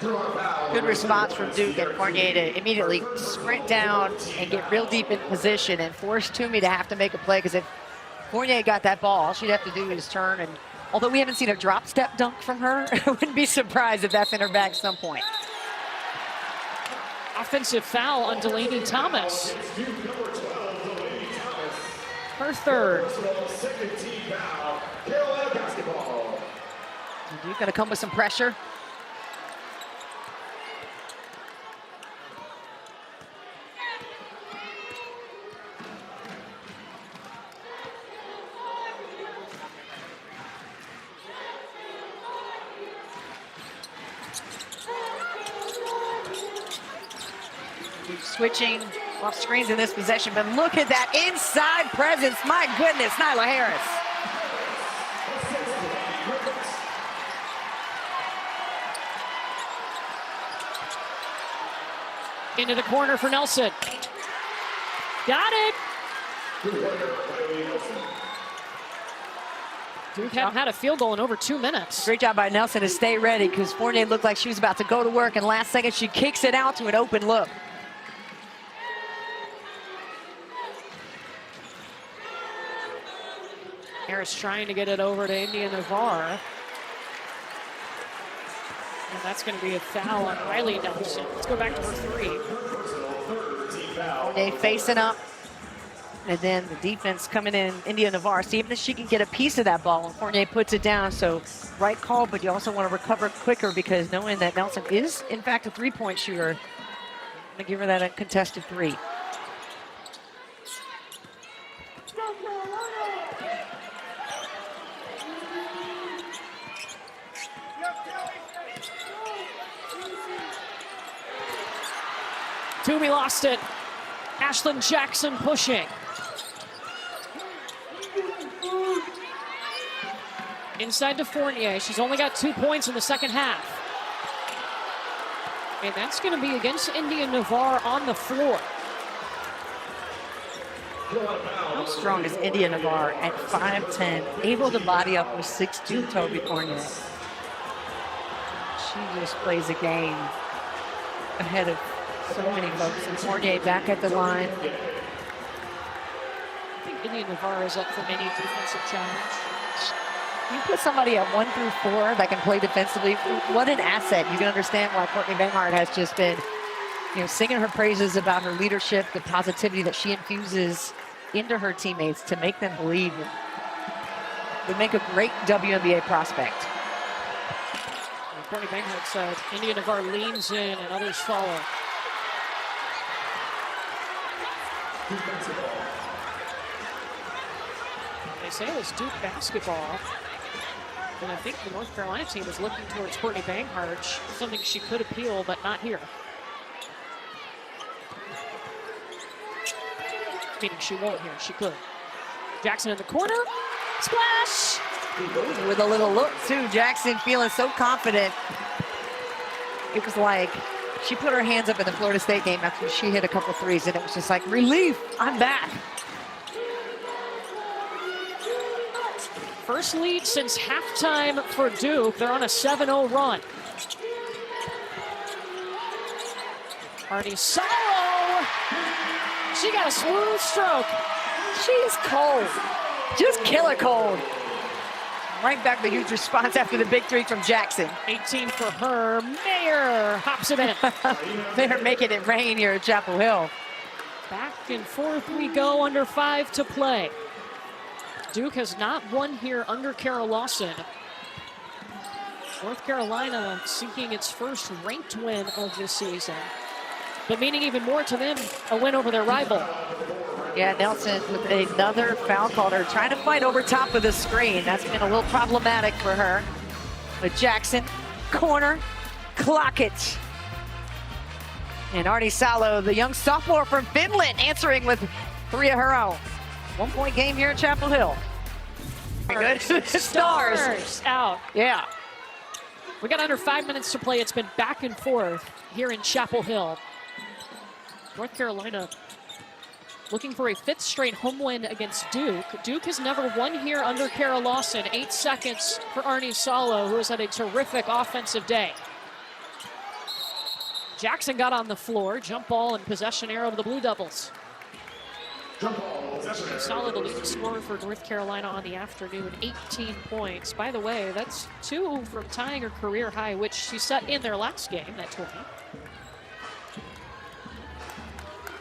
Good response from Duke and Fournier to immediately sprint down and get real deep in position and force Toomey to have to make a play, because if Fournier got that ball, all she'd have to do is turn. And although we haven't seen a drop step dunk from her, I wouldn't be surprised if that's in her bag at some point. Offensive foul on Delaney Thomas. Her 3rd. Duke going to come with some pressure. Switching off screens in this possession, but look at that inside presence. My goodness, Nyla Harris. Into the corner for Nelson. Got it. Duke haven't had a field goal in over 2 minutes. Great job by Nelson to stay ready, because Fournier looked like she was about to go to work, and last second she kicks it out to an open look. Harris trying to get it over to India Navarre. And that's going to be a foul on Riley Nelson. Let's go back to her 3. Fournier facing up. And then the defense coming in, India Navarre, see if she can get a piece of that ball. And Fournier puts it down, so right call, but you also want to recover quicker, because knowing that Nelson is, in fact, a 3-point shooter, I'm going to give her that uncontested 3. Toby lost it. Ashlon Jackson pushing. Inside to Fournier. She's only got 2 points in the second half. And that's going to be against India Navarre on the floor. How strong is India Navarre at 5'10", able to body up with 6'2" Toby Fournier? She just plays a game ahead of so many folks. And Fournier back at the line. I think India Navarre is up for any defensive challenge. You put somebody at 1 through 4 that can play defensively, what an asset. You can understand why Courtney Banghart has just been, singing her praises about her leadership, the positivity that she infuses into her teammates to make them believe. Would make a great WNBA prospect. Courtney Banghart said India Navarre leans in and others follow. They say it was Duke basketball. And I think the North Carolina team is looking towards Courtney Banghart, something she could appeal, but not here. Meaning she won't here, she could. Jackson in the corner, splash! With a little look too, Jackson feeling so confident. It was like She put her hands up in the Florida State game after she hit a couple threes, and it was just like, relief, I'm back. First lead since halftime for Duke. They're on a 7-0 run. Aarnisalo. She got a smooth stroke. She's cold. Just killer cold. Right back, the huge response after the big three from Jackson. 18 for her. Mayer hops it in. They're making it rain here at Chapel Hill. Back and forth we go, under 5 to play. Duke has not won here under Kara Lawson. North Carolina seeking its first ranked win of this season, but meaning even more to them, a win over their rival. Yeah, Nelson with another foul called her, trying to fight over top of the screen. That's been a little problematic for her. But Jackson, corner, clock it. And Aarnisalo, the young sophomore from Finland, answering with 3 of her own. 1-point game here at Chapel Hill. Very good. Stars out. Yeah. We got under 5 minutes to play. It's been back and forth here in Chapel Hill. North Carolina looking for a 5th straight home win against Duke. Duke has never won here under Kara Lawson. 8 seconds for Aarnisalo, who has had a terrific offensive day. Jackson got on the floor. Jump ball and possession arrow to the Blue Devils. Aarnisalo, the leading scorer for North Carolina on the afternoon, 18 points. By the way, that's 2 from tying her career high, which she set in their last game, that 20.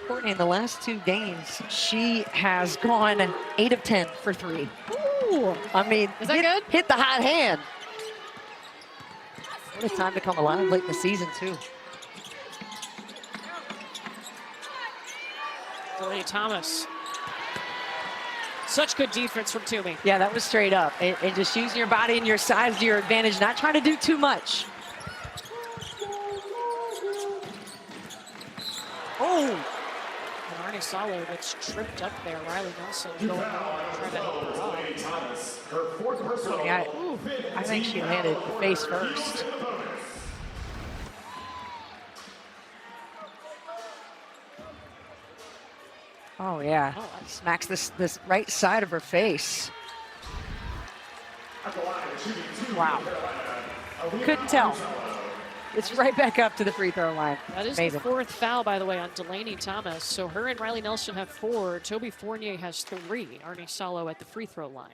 Courtney, in the last 2 games, she has gone 8 of 10 for 3. Ooh, I mean, is that good? Hit the hot hand. What a time to come alive late in the season, too. Delaney Thomas. Such good defense from Toby. Yeah, that was straight up. And just using your body and your size to your advantage, not trying to do too much. Oh! Aarnisalo gets tripped up there. Riley Nelson going on trying to help her out. I think she landed face first. Oh yeah, smacks this right side of her face. Wow, couldn't tell. It's right back up to the free throw line. That is amazing. The 4th foul, by the way, on Delaney Thomas. So her and Riley Nelson have 4. Toby Fournier has 3. Aarnisalo at the free throw line.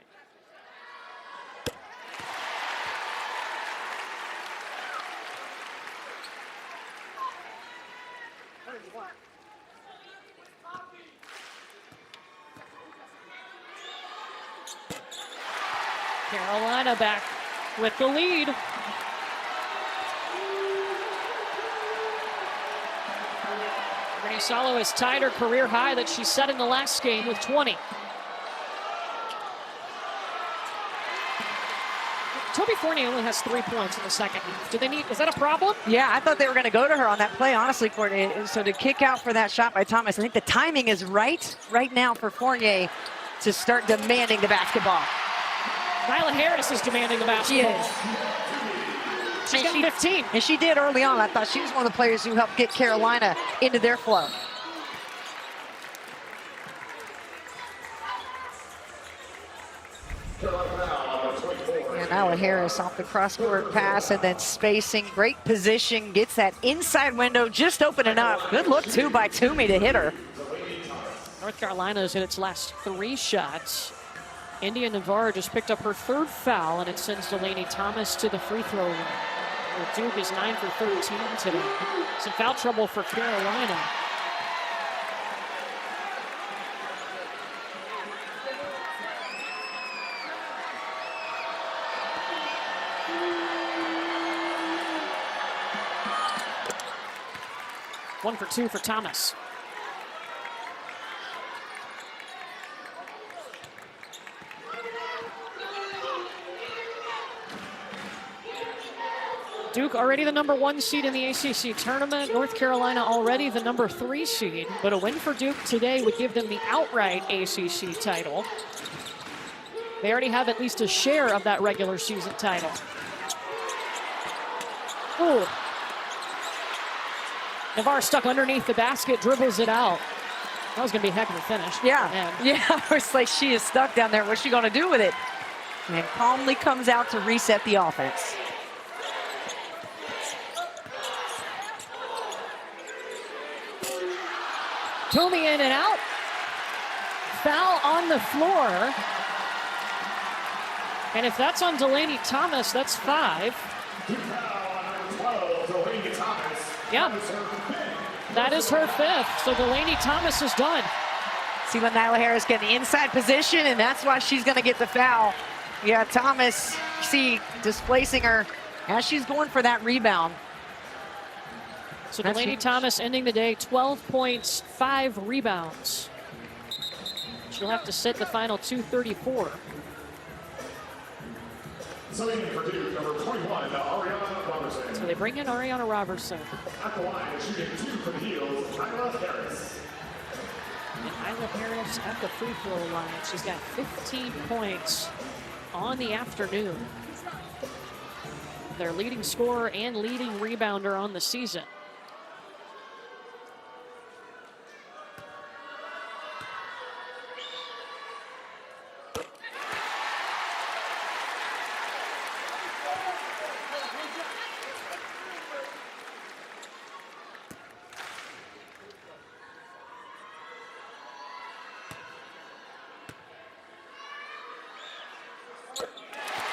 Carolina back with the lead. Aarnisalo has tied her career high that she set in the last game with 20. Toby Fournier only has 3 points in the second half. Is that a problem? Yeah, I thought they were going to go to her on that play, honestly, Courtney. So to kick out for that shot by Thomas, I think the timing is right now for Fournier to start demanding the basketball. Nyla Harris is demanding the basketball. She is. She's got 15. And she did early on. I thought she was one of the players who helped get Carolina into their flow. And Nyla Harris off the cross-court pass and then spacing. Great position. Gets that inside window just opening up. Good look, too, by Toomey to hit her. North Carolina's hit its last 3 shots. India Navarro just picked up her 3rd foul, and it sends Delaney Thomas to the free throw line. Duke is 9 for 13 today. Some foul trouble for Carolina. One for 2 for Thomas. Duke already the number 1 seed in the ACC tournament. North Carolina already the number 3 seed. But a win for Duke today would give them the outright ACC title. They already have at least a share of that regular season title. Ooh. Navarre stuck underneath the basket, dribbles it out. That was going to be a heck of a finish. Yeah, yeah. It's like she is stuck down there. What's she going to do with it? And calmly comes out to reset the offense. Toby in and out. Foul on the floor. And if that's on Delaney Thomas, that's 5. Yeah, that is her 5th. So Delaney Thomas is done. See when Nyla Harris get in the inside position, and that's why she's going to get the foul. Yeah, Thomas, see, displacing her as she's going for that rebound. So Delaney Thomas ending the day, 12 points, 5 rebounds. She'll have to sit the final 2:34. So they bring in Ariana Robertson. At the line, shooting 2 from the heels, Nyla Harris. And Nyla Harris at the free throw line. She's got 15 points on the afternoon. Their leading scorer and leading rebounder on the season.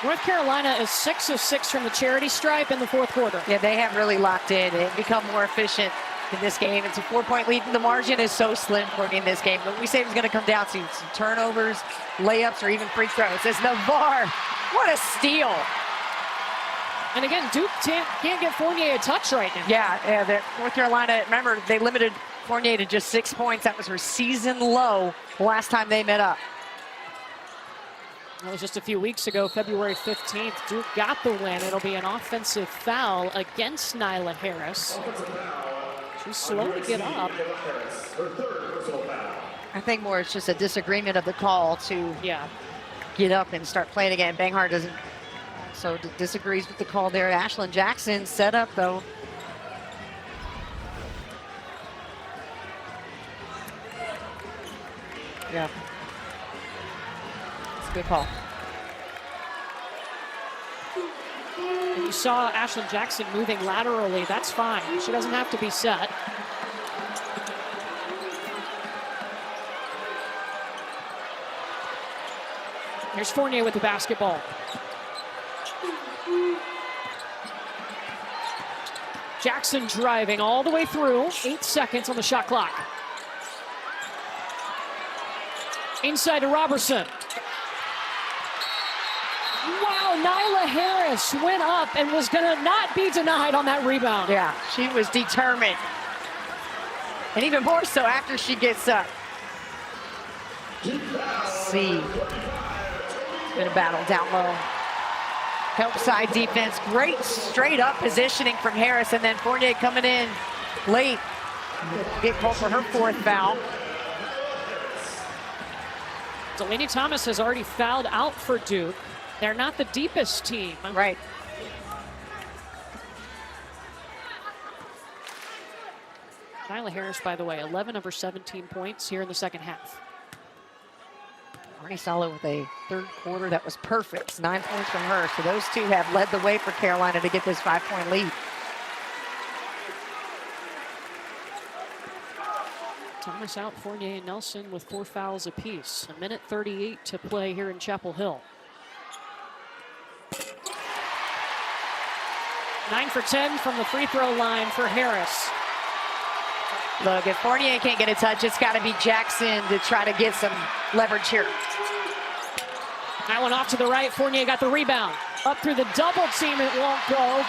North Carolina is 6 of 6 from the charity stripe in the 4th quarter. Yeah, they have really locked in and become more efficient in this game. It's a 4-point lead, and the margin is so slim for me in this game. But we say it's going to come down to some turnovers, layups, or even free throws. It's Navarre. What a steal. And again, Duke can't get Fournier a touch right now. Yeah, North Carolina, remember, they limited Fournier to just 6 points. That was her season low the last time they met up. That was just a few weeks ago, February 15th. Duke got the win. It'll be an offensive foul against Nyla Harris. She's slow to get up. I think more it's just a disagreement of the call to get up and start playing again. Banghart doesn't, so disagrees with the call there. Ashlon Jackson set up though. Yeah. Good call. And you saw Ashlon Jackson moving laterally. That's fine. She doesn't have to be set. Here's Fournier with the basketball. Jackson driving all the way through. 8 seconds on the shot clock. Inside to Robertson. Wow, Nyla Harris went up and was going to not be denied on that rebound. Yeah, she was determined. And even more so after she gets up. Let's see. Been a battle down low. Help side defense. Great straight up positioning from Harris. And then Fournier coming in late. Get called for her 4th foul. Delaney Thomas has already fouled out for Duke. They're not the deepest team. Right. Nyla Harris, by the way, 11 of her 17 points here in the second half. Aarnisalo with a 3rd quarter that was perfect. It's 9 points from her. So those two have led the way for Carolina to get this 5-point lead. Thomas out, Fournier and Nelson with 4 fouls apiece. 1:38 to play here in Chapel Hill. 9 for 10 from the free throw line for Harris. Look, if Fournier can't get a touch, it's got to be Jackson to try to get some leverage here. That one off to the right. Fournier got the rebound. Up through the double team, it won't go.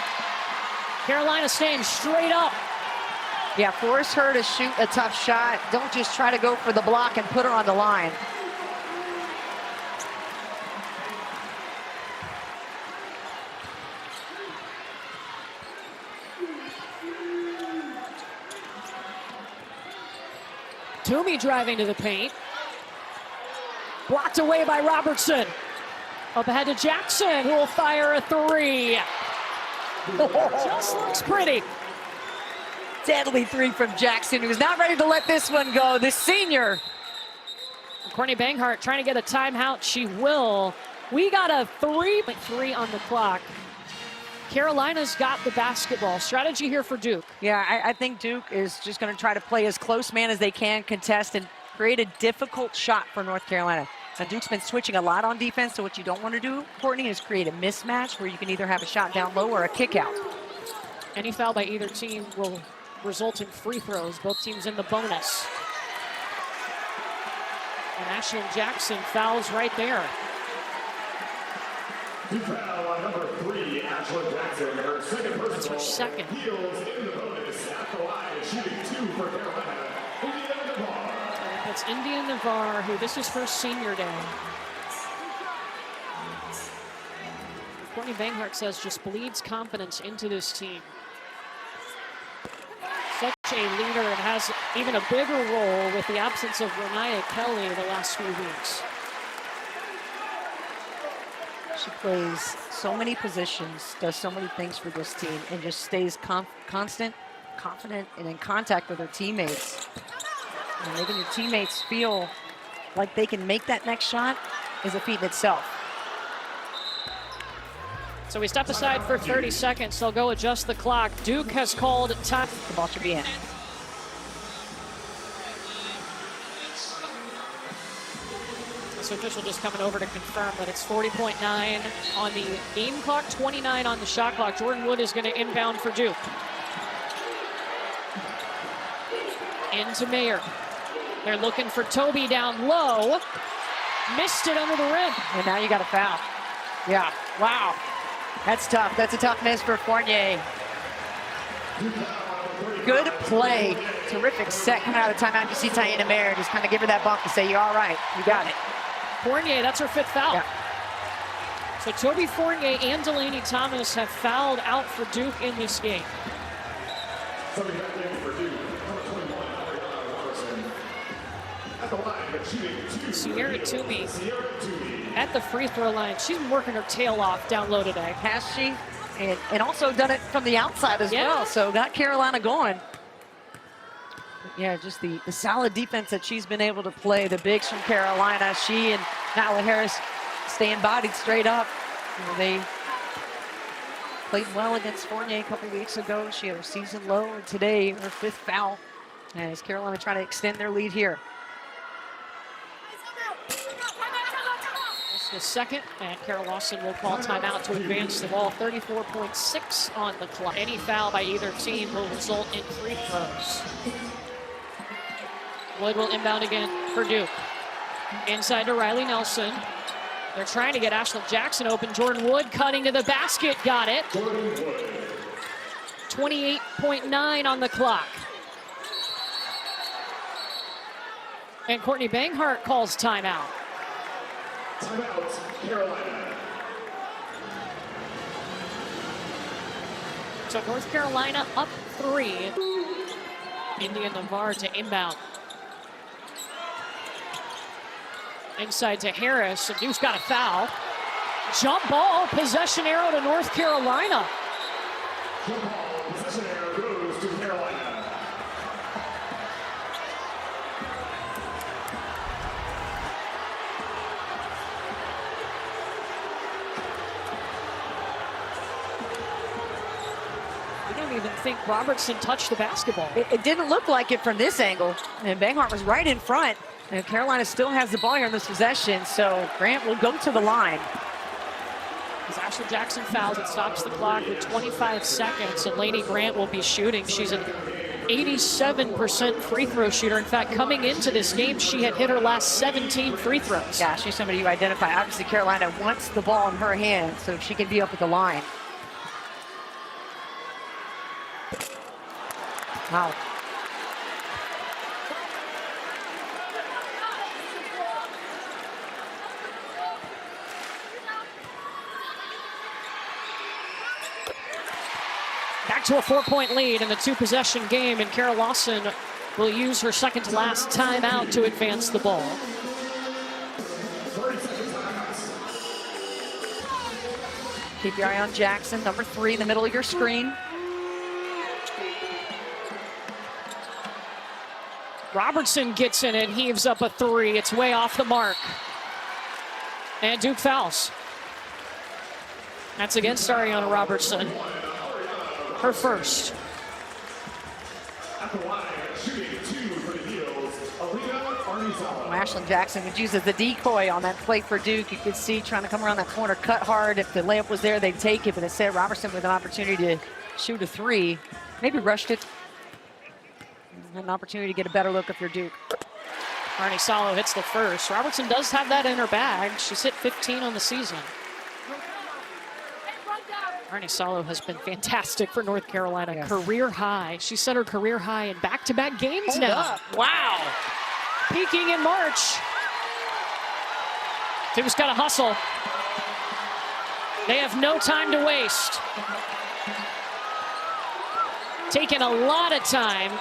Carolina staying straight up. Yeah, force her to shoot a tough shot. Don't just try to go for the block and put her on the line. Toby driving to the paint. Blocked away by Robertson. Up ahead to Jackson, who will fire a 3. Just looks pretty. Deadly three from Jackson, who's not ready to let this one go. The senior. Courtney Banghart trying to get a timeout. She will. We got a 3.3 on the clock. Carolina's got the basketball. Strategy here for Duke. Yeah, I think Duke is just going to try to play as close man as they can, contest, and create a difficult shot for North Carolina. Now, Duke's been switching a lot on defense, so what you don't want to do, Courtney, is create a mismatch where you can either have a shot down low or a kick out. Any foul by either team will result in free throws. Both teams in the bonus. And Ashlon Jackson fouls right there. Foul on number 3, Ashlon Jackson. Her second personal. That's her second. Heels in the bonus at the line, shooting 2 for Carolina. Elina Aarnisalo. That's India Navarre, who this is her senior day. Courtney Banghart says just bleeds confidence into this team. Such a leader and has even a bigger role with the absence of Renaya Kelly the last few weeks. She plays so many positions, does so many things for this team, and just stays constant, confident, and in contact with her teammates. And making your teammates feel like they can make that next shot is a feat in itself. So we step aside for 30 seconds. They'll go adjust the clock. Duke has called time. The ball should be in. This official just coming over to confirm that it's 40.9 on the game clock, 29 on the shot clock. Jordan Wood is going to inbound for Duke. Into Mayer. They're looking for Toby down low. Missed it under the rim. And now you got a foul. Yeah, wow. That's tough. That's a tough miss for Fournier. Good play. Terrific set coming out of the timeout. You see Elina Mayer just kind of give her that bump to say, you're all right. You got it. Fournier, that's her 5th foul. Yeah. So Toby Fournier and Delaney Thomas have fouled out for Duke in this game. Coming back in for Duke, number 21, Robertson. At the line, shooting 2. Sierra Toomey at the free throw line. She's been working her tail off down low today. Has she? And also done it from the outside as well. So got Carolina going. Yeah, just the solid defense that she's been able to play. The bigs from Carolina, she and Nyla Harris staying bodied straight up. You know, they played well against Fournier a couple weeks ago. She had her season low, and today her 5th foul. As Carolina trying to extend their lead here. The second, and Kara Lawson will call timeout to advance the ball. 34.6 on the clock. Any foul by either team will result in free throws. Wood will inbound again for Duke. Inside to Riley Nelson. They're trying to get Ashlon Jackson open. Jordan Wood cutting to the basket. Got it. 28.9 on the clock. And Courtney Banghart calls timeout. Timeout, Carolina. So North Carolina up 3. India Navarre to inbound. Inside to Harris, and Duke's got a foul. Jump ball, possession arrow to North Carolina. Jump ball, possession arrow goes to Carolina. I don't even think Robertson touched the basketball. It didn't look like it from this angle. And Banghart was right in front. And Carolina still has the ball here in this possession, so Grant will go to the line. As Ashlon Jackson fouls, it stops the clock with 25 seconds, and Lainey Grant will be shooting. She's an 87% free throw shooter. In fact, coming into this game, she had hit her last 17 free throws. Yeah, she's somebody you identify. Obviously, Carolina wants the ball in her hand so she can be up at the line. Wow. Back to a 4-point lead in the 2-possession game, and Kara Lawson will use her second to last timeout to advance the ball. Keep your eye on Jackson, number 3 in the middle of your screen. Robertson gets in it, heaves up a three. It's way off the mark. And Duke fouls. That's against Ariana Robertson. Her first. At the line, shooting 2 for the Heels, Elina Aarnisalo. Ashlon Jackson was used as the decoy on that play for Duke. You could see trying to come around that corner, cut hard. If the layup was there, they'd take it. But instead, Robertson with an opportunity to shoot a three. Maybe rushed it. An opportunity to get a better look if you're Duke. Aarnisalo hits the first. Robertson does have that in her bag. She's hit 15 on the season. Aarnisalo has been fantastic for North Carolina. Yes. Career high. She set her career high in back-to-back games Hold now. up. Wow. Peaking in March. Duke's got to hustle. They have no time to waste. Taking a lot of time,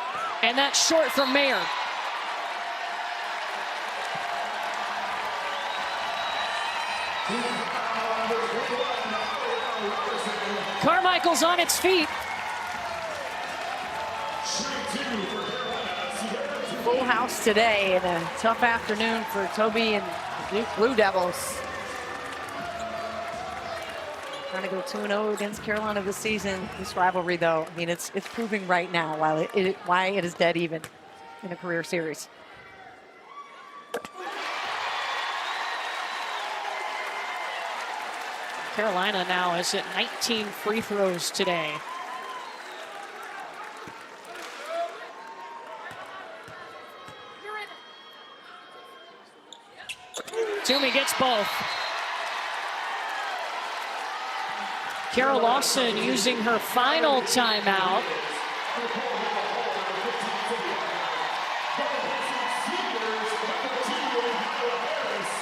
and that's short from Mayer. Carmichael's on its feet. Full house today and a tough afternoon for Toby and the Duke Blue Devils. Trying to go 2-0 against Carolina this season. This rivalry, though, I mean, it's proving right now why it is dead even in a career series. Carolina now is at 19 free throws today. Toomey gets both. Kara Lawson using her final timeout.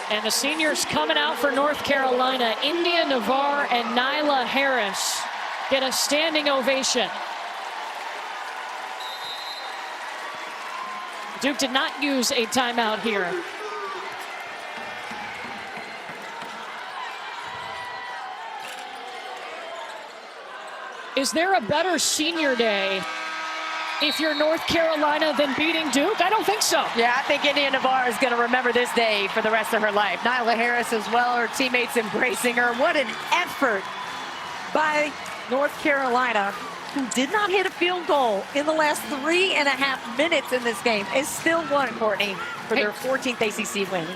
And the seniors coming out for North Carolina, India Navarre and Nyla Harris get a standing ovation. Duke did not use a timeout here. Is there a better senior day if you're North Carolina than beating Duke? I don't think so. Yeah, I think India Navarre is going to remember this day for the rest of her life. Nyla Harris as well, her teammates embracing her. What an effort by North Carolina, who did not hit a field goal in the last 3.5 minutes in this game. Is still won, Courtney, for their 14th ACC win.